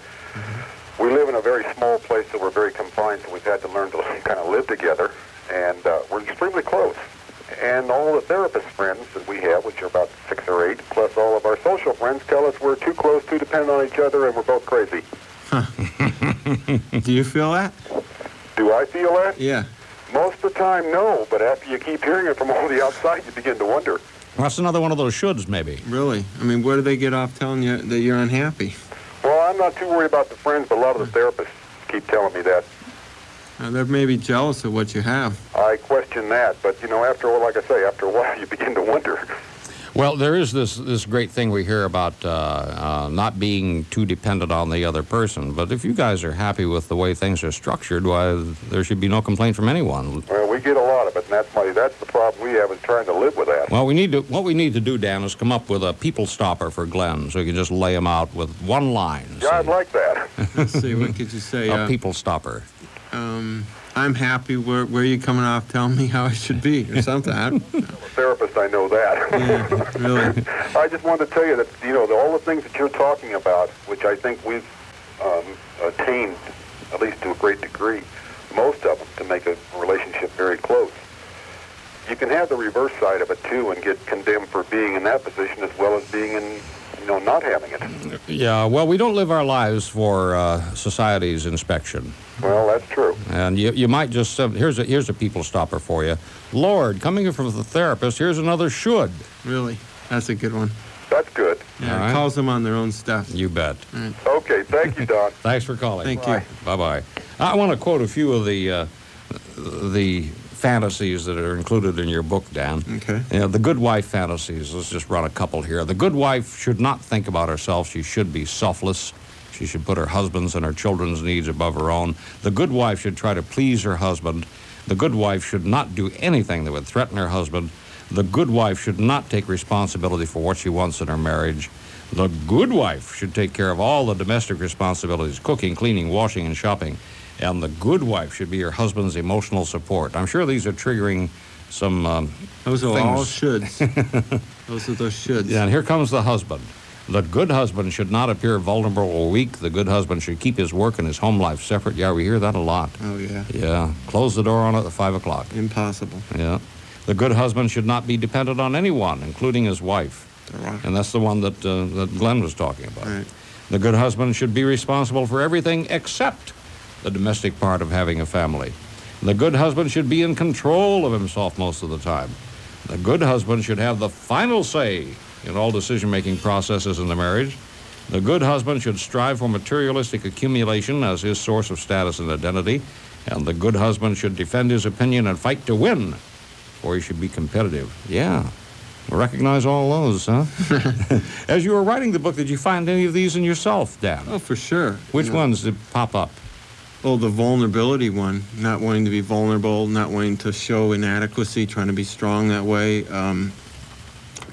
We live in a very small place, so we're very confined, so we've had to learn to kind of live together. And close, too dependent on each other, and we're both crazy. Do you feel that? Do I feel that? Yeah. Most of the time, no. But after you keep hearing it from all the outside, you begin to wonder. Well, that's another one of those shoulds, maybe. Really? I mean, where do they get off telling you that you're unhappy? Well, I'm not too worried about the friends, but a lot of the therapists keep telling me that. They're maybe jealous of what you have. I question that, but, you know, after a while, like I say, after a while, you begin to wonder. Well, there is this great thing we hear about not being too dependent on the other person. But if you guys are happy with the way things are structured, why, there should be no complaint from anyone. Well, we get a lot of it, and that's the problem we have, is trying to live with that. Well, what we need to do, Dan, is come up with a people stopper for Glenn, so you can just lay him out with one line. Yeah, I'd like that. Let's see, what could you say? A people stopper. I'm happy. Where are you coming off? Telling me how I should be, or something. I'm a therapist, I know that. Yeah, really. I just wanted to tell you that, you know, all the things that you're talking about, which I think we've attained, at least to a great degree, most of them, to make a relationship very close. You can have the reverse side of it, too, and get condemned for being in that position as well as being in, you know, not having it. Yeah, well, we don't live our lives for society's inspection. Well, that's true. And you might just say, here's a people stopper for you. Lord, coming from the therapist, here's another should. Really? That's a good one. That's good. Yeah, All it right. calls them on their own stuff. You bet. Right. Okay, thank you, Don. Thanks for calling. Thank you. Bye-bye. I want to quote a few of the fantasies that are included in your book, Dan. Okay. You know, the good wife fantasies. Let's just run a couple here. The good wife should not think about herself. She should be selfless. She should put her husband's and her children's needs above her own. The good wife should try to please her husband. The good wife should not do anything that would threaten her husband. The good wife should not take responsibility for what she wants in her marriage. The good wife should take care of all the domestic responsibilities, cooking, cleaning, washing, and shopping. And the good wife should be her husband's emotional support. I'm sure these are triggering some Those are things. all shoulds. Those are those shoulds. Yeah, and here comes the husband. The good husband should not appear vulnerable or weak. The good husband should keep his work and his home life separate. Yeah, we hear that a lot. Oh, yeah. Yeah. Close the door on it at 5 o'clock. Impossible. Yeah. The good husband should not be dependent on anyone, including his wife. And that's the one that Glenn was talking about. Right. The good husband should be responsible for everything except the domestic part of having a family. The good husband should be in control of himself most of the time. The good husband should have the final say in all decision-making processes in the marriage. The good husband should strive for materialistic accumulation as his source of status and identity. And the good husband should defend his opinion and fight to win, or he should be competitive. Yeah. Recognize all those, huh? As you were writing the book, did you find any of these in yourself, Dan? Oh, for sure. Which ones did pop up? Oh, the vulnerability one. Not wanting to be vulnerable, not wanting to show inadequacy, trying to be strong that way.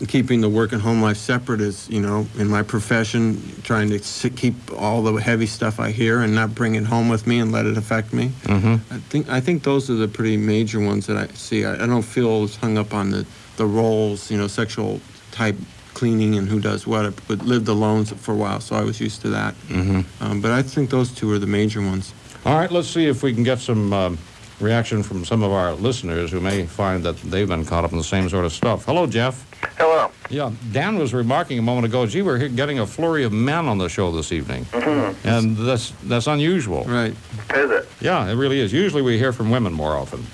Keeping the work and home life separate is, you know, in my profession, trying to keep all the heavy stuff I hear and not bring it home with me and let it affect me. Mm-hmm. I think those are the pretty major ones that I see. I don't feel as hung up on the roles, you know, sexual type cleaning and who does what. I lived alone for a while, so I was used to that. Mm-hmm. But I think those two are the major ones. All right, let's see if we can get some reaction from some of our listeners who may find that they've been caught up in the same sort of stuff. Hello, Jeff. Hello. Yeah, Dan was remarking a moment ago, gee, we're here getting a flurry of men on the show this evening. Mm-hmm. And that's unusual. Right. Is it? Yeah, it really is. Usually we hear from women more often,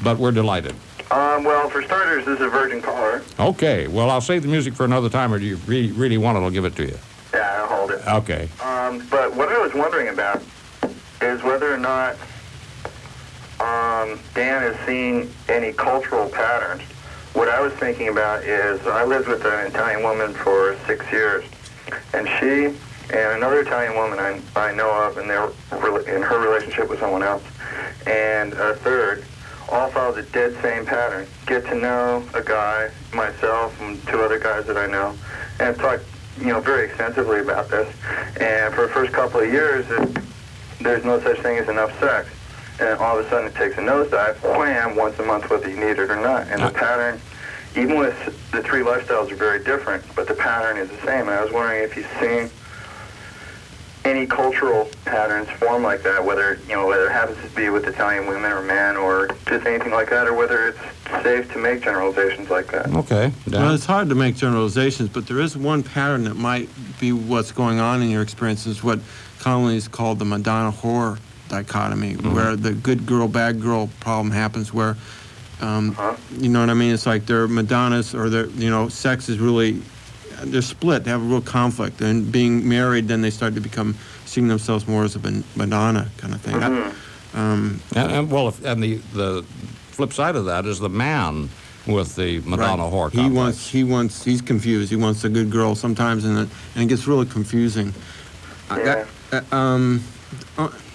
but we're delighted. Well, for starters, this is a virgin caller. Okay, well, I'll save the music for another time, or do you really want it? I'll give it to you. Yeah, I'll hold it. Okay. But what I was wondering about is whether or not Dan has seen any cultural patterns. What I was thinking about is I lived with an Italian woman for 6 years, and she and another Italian woman I know of, and in her relationship with someone else, and a third, all follow the dead same pattern. Get to know a guy, myself, and two other guys that I know, and I've talked, you know, very extensively about this. And for the first couple of years, there's no such thing as enough sex. And all of a sudden it takes a nosedive, wham, once a month, whether you need it or not. And the pattern, even with the three lifestyles, are very different, but the pattern is the same. And I was wondering if you've seen any any cultural patterns form like that, whether it happens to be with Italian women or men or just anything like that, or whether it's safe to make generalizations like that. Okay. Well, it's hard to make generalizations, but there is one pattern that might be what's going on in your experience, is what commonly is called the Madonna whore dichotomy, where the good girl, bad girl problem happens, where, you know what I mean? It's like they're Madonnas, or their, sex is really, they're split. They have a real conflict. And being married, then they start to seeing themselves more as a Madonna kind of thing. The flip side of that is the man with the Madonna whore complex. He's confused. He wants a good girl sometimes, and it gets really confusing. Yeah.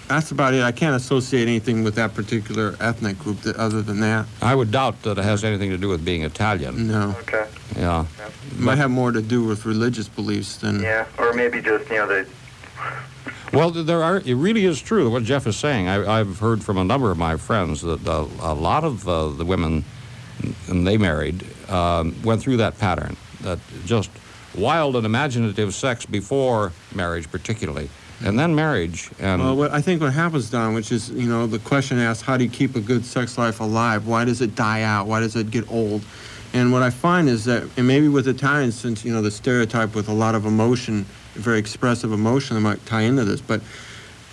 That's about it. I can't associate anything with that particular ethnic group other than that. I would doubt that it has anything to do with being Italian. No. Okay. Yeah. It might have more to do with religious beliefs than... Yeah, or maybe just, they... Well, it really is true what Jeff is saying. I've heard from a number of my friends that a lot of the women they married went through that pattern, that just wild and imaginative sex before marriage particularly, and then marriage. And well, I think what happens, Don, which is, the question asked, how do you keep a good sex life alive? Why does it die out? Why does it get old? And what I find is that, and maybe with Italians, since, the stereotype with a lot of emotion, very expressive emotion that might tie into this, but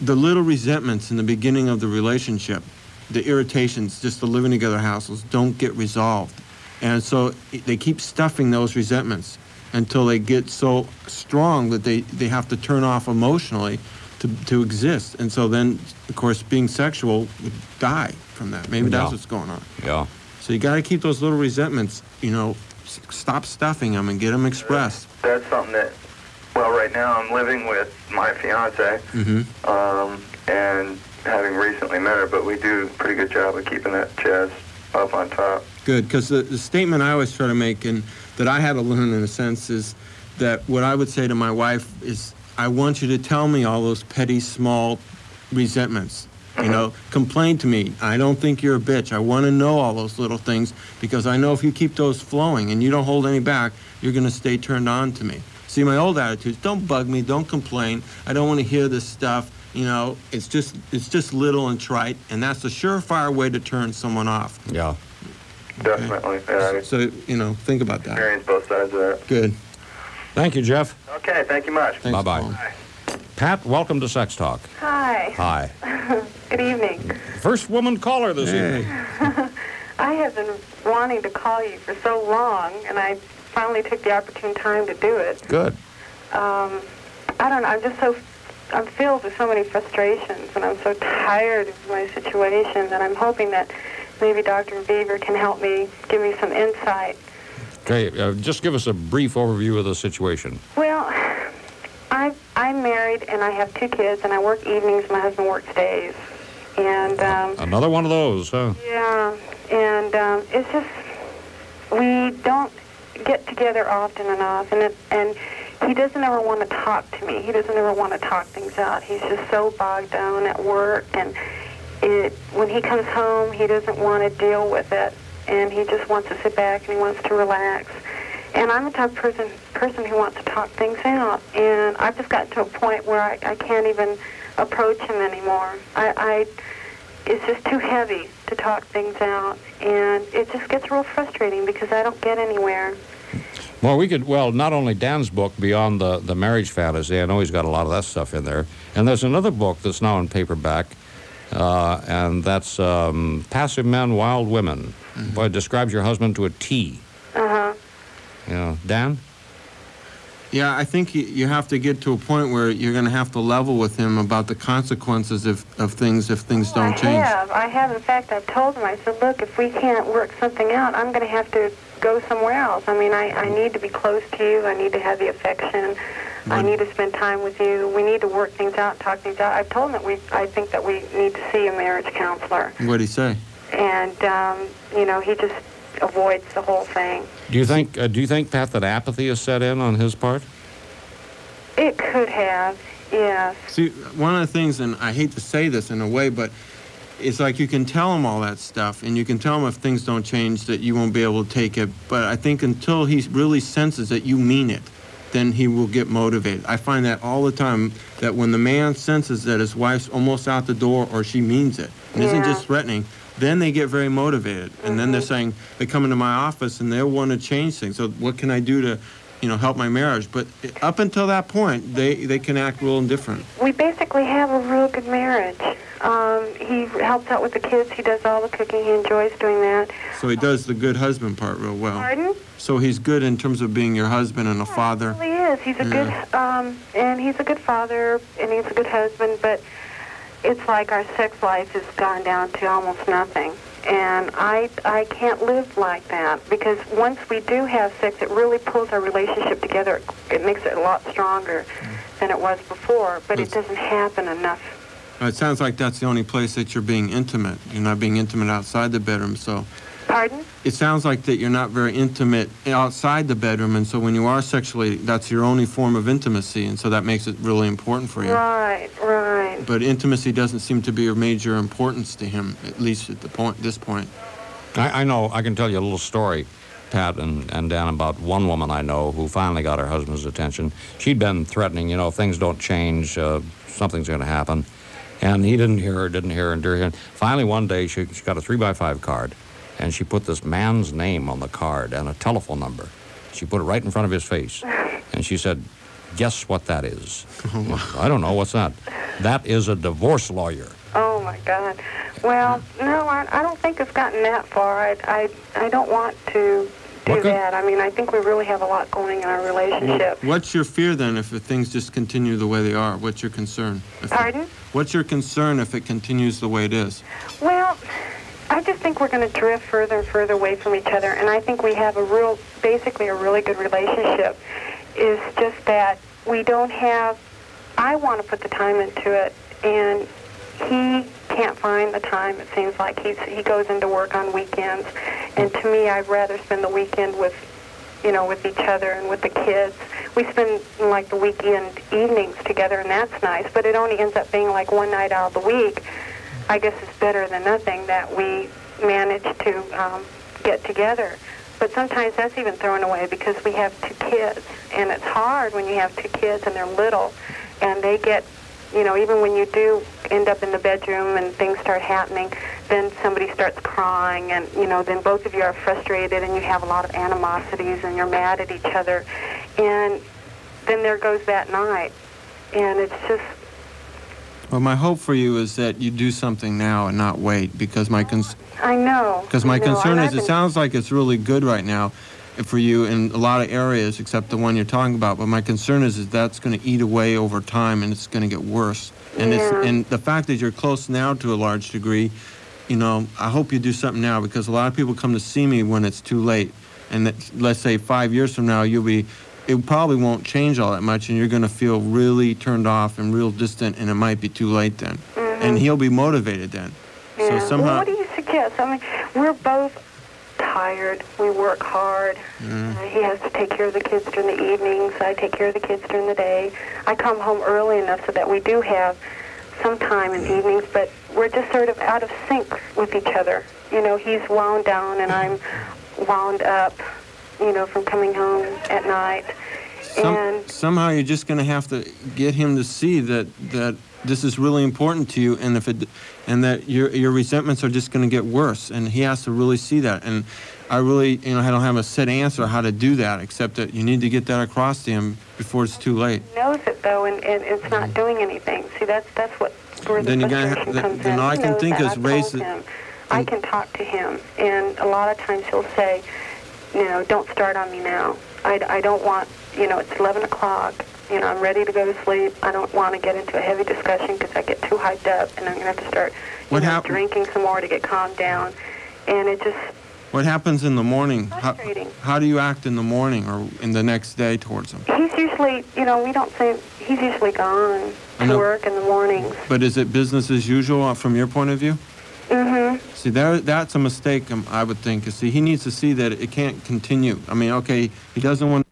the little resentments in the beginning of the relationship, the irritations, just the living together hassles, don't get resolved. And so they keep stuffing those resentments until they get so strong that they have to turn off emotionally to exist. And so then, of course, being sexual would die from that. Maybe that's what's going on. Yeah. So you got to keep those little resentments, stop stuffing them and get them expressed. That's something that, well, right now I'm living with my fiance, and having recently met her, but we do a pretty good job of keeping that jazz up on top. Good, because the statement I always try to make, and that I had to learn in a sense, is that what I would say to my wife is, I want you to tell me all those petty, small resentments. Complain to me. I don't think you're a bitch. I want to know all those little things, because I know if you keep those flowing and you don't hold any back, you're going to stay turned on to me. See, my old attitude is, don't bug me, don't complain. I don't want to hear this stuff. It's just little and trite, and that's a surefire way to turn someone off. Yeah. Definitely. Yeah. So, think about that. Experience both sides of that. Good. Thank you, Jeff. Okay, thank you much. Bye-bye. Bye. Pat, welcome to Sex Talk. Hi. Hi. Good evening. First woman caller this evening. I have been wanting to call you for so long, and I finally took the opportune time to do it. Good. I don't know, I'm filled with so many frustrations, and I'm so tired of my situation that I'm hoping that maybe Dr. Beaver can help me, give me some insight. Okay, just give us a brief overview of the situation. Well, I'm married, and I have 2 kids, and I work evenings, my husband works days. And another one of those, huh? Yeah, and it's just, we don't get together often enough, and he doesn't ever want to talk to me. He doesn't ever want to talk things out. He's just so bogged down at work, and when he comes home, he doesn't want to deal with it, and he just wants to sit back and he wants to relax. And I'm the type of person who wants to talk things out, and I've just gotten to a point where I can't even approach him anymore. It's just too heavy to talk things out, and it just gets real frustrating because I don't get anywhere. Well, not only Dan's book, Beyond the Marriage Fantasy, I know he's got a lot of that stuff in there, and there's another book that's now in paperback, and that's Passive Men, Wild Women. Boy, it describes your husband to a T. Uh-huh. Yeah. Dan? Yeah, I think you have to get to a point where you're going to have to level with him about the consequences of things if things don't change. I have. In fact, I've told him, I said, look, if we can't work something out, I'm going to have to go somewhere else. I mean, I need to be close to you. I need to have the affection. I need to spend time with you. We need to work things out, talk things out. I've told him that I think that we need to see a marriage counselor. What'd he say? And, he just avoids the whole thing. Do you think, Pat, that apathy has set in on his part? It could have, yes. See, one of the things, and I hate to say this in a way, but it's like you can tell him all that stuff, and you can tell him if things don't change that you won't be able to take it. But I think until he really senses that you mean it, then he will get motivated. I find that all the time, that when the man senses that his wife's almost out the door or she means it and isn't just threatening, then they get very motivated. And then they're saying, they come into my office and they'll want to change things. So what can I do to, help my marriage? But up until that point, they can act real indifferent. We basically have a real good marriage. He helps out with the kids. He does all the cooking. He enjoys doing that. So he does the good husband part real well. Pardon? So he's good in terms of being your husband and a father. He really is. He's a good, and he's a good father, and he's a good husband, but it's like our sex life has gone down to almost nothing. And I can't live like that, because once we do have sex, it really pulls our relationship together. It makes it a lot stronger than it was before, but it doesn't happen enough. It sounds like that's the only place that you're being intimate. You're not being intimate outside the bedroom, so... Pardon? It sounds like that you're not very intimate outside the bedroom, and so when you are sexually, that's your only form of intimacy, and so that makes it really important for you. Right, right. But intimacy doesn't seem to be of major importance to him, at least at this point. I know, I can tell you a little story, Pat and Dan, about one woman I know who finally got her husband's attention. She'd been threatening, if things don't change, something's going to happen. And he didn't hear her. Finally, one day, she got a 3x5 card. And she put this man's name on the card and a telephone number. She put it right in front of his face. And she said, guess what that is? I don't know, what's that? That is a divorce lawyer. Oh, my God. Well, no, I don't think it's gotten that far. I don't want to do that. I mean, I think we really have a lot going in our relationship. Well, what's your fear, then, if things just continue the way they are? What's your concern? Pardon? What's your concern if it continues the way it is? Well... I just think we're going to drift further and further away from each other, and I think we have basically a really good relationship. It's just that we don't have, I want to put the time into it, and he can't find the time. It seems like he goes into work on weekends, and to me, I'd rather spend the weekend with each other and with the kids. We spend like the weekend evenings together, and that's nice, but it only ends up being like one night out of the week. I guess it's better than nothing that we manage to get together. But sometimes that's even thrown away because we have 2 kids. And it's hard when you have 2 kids and they're little. And they get, even when you do end up in the bedroom and things start happening, then somebody starts crying and, then both of you are frustrated and you have a lot of animosities and you're mad at each other. And then there goes that night. And it's just... Well, my hope for you is that you do something now and not wait, because my I know. Because my concern is, it sounds like it's really good right now for you in a lot of areas, except the one you're talking about. But my concern is that's going to eat away over time, and it's going to get worse. And and the fact that you're close now to a large degree, I hope you do something now, because a lot of people come to see me when it's too late, and that, let's say 5 years from now, it probably won't change all that much, and you're going to feel really turned off and real distant, and it might be too late then. And he'll be motivated then. Yeah. So somehow... Well, what do you suggest? I mean, we're both tired. We work hard. He has to take care of the kids during the evenings. I take care of the kids during the day. I come home early enough so that we do have some time in the evenings, but we're just sort of out of sync with each other. He's wound down, and I'm wound up. From coming home at night. And somehow you're just going to have to get him to see that this is really important to you, and that your resentments are just going to get worse, and he has to really see that. And I really, I don't have a set answer how to do that, except that you need to get that across to him before it's too late. He knows it though, and it's not doing anything. See, that's where the frustration comes in. I can think is raise it. I can talk to him, and a lot of times he'll say, don't start on me now. I don't want, it's 11 o'clock. I'm ready to go to sleep. I don't want to get into a heavy discussion because I get too hyped up, and I'm going to have to start drinking some more to get calmed down. And it just... What happens in the morning? Frustrating. How do you act in the morning or in the next day towards him? He's usually, we don't say, he's usually gone to work in the mornings. But is it business as usual from your point of view? See, that's a mistake, I would think. See, he needs to see that it can't continue. I mean, okay, he doesn't want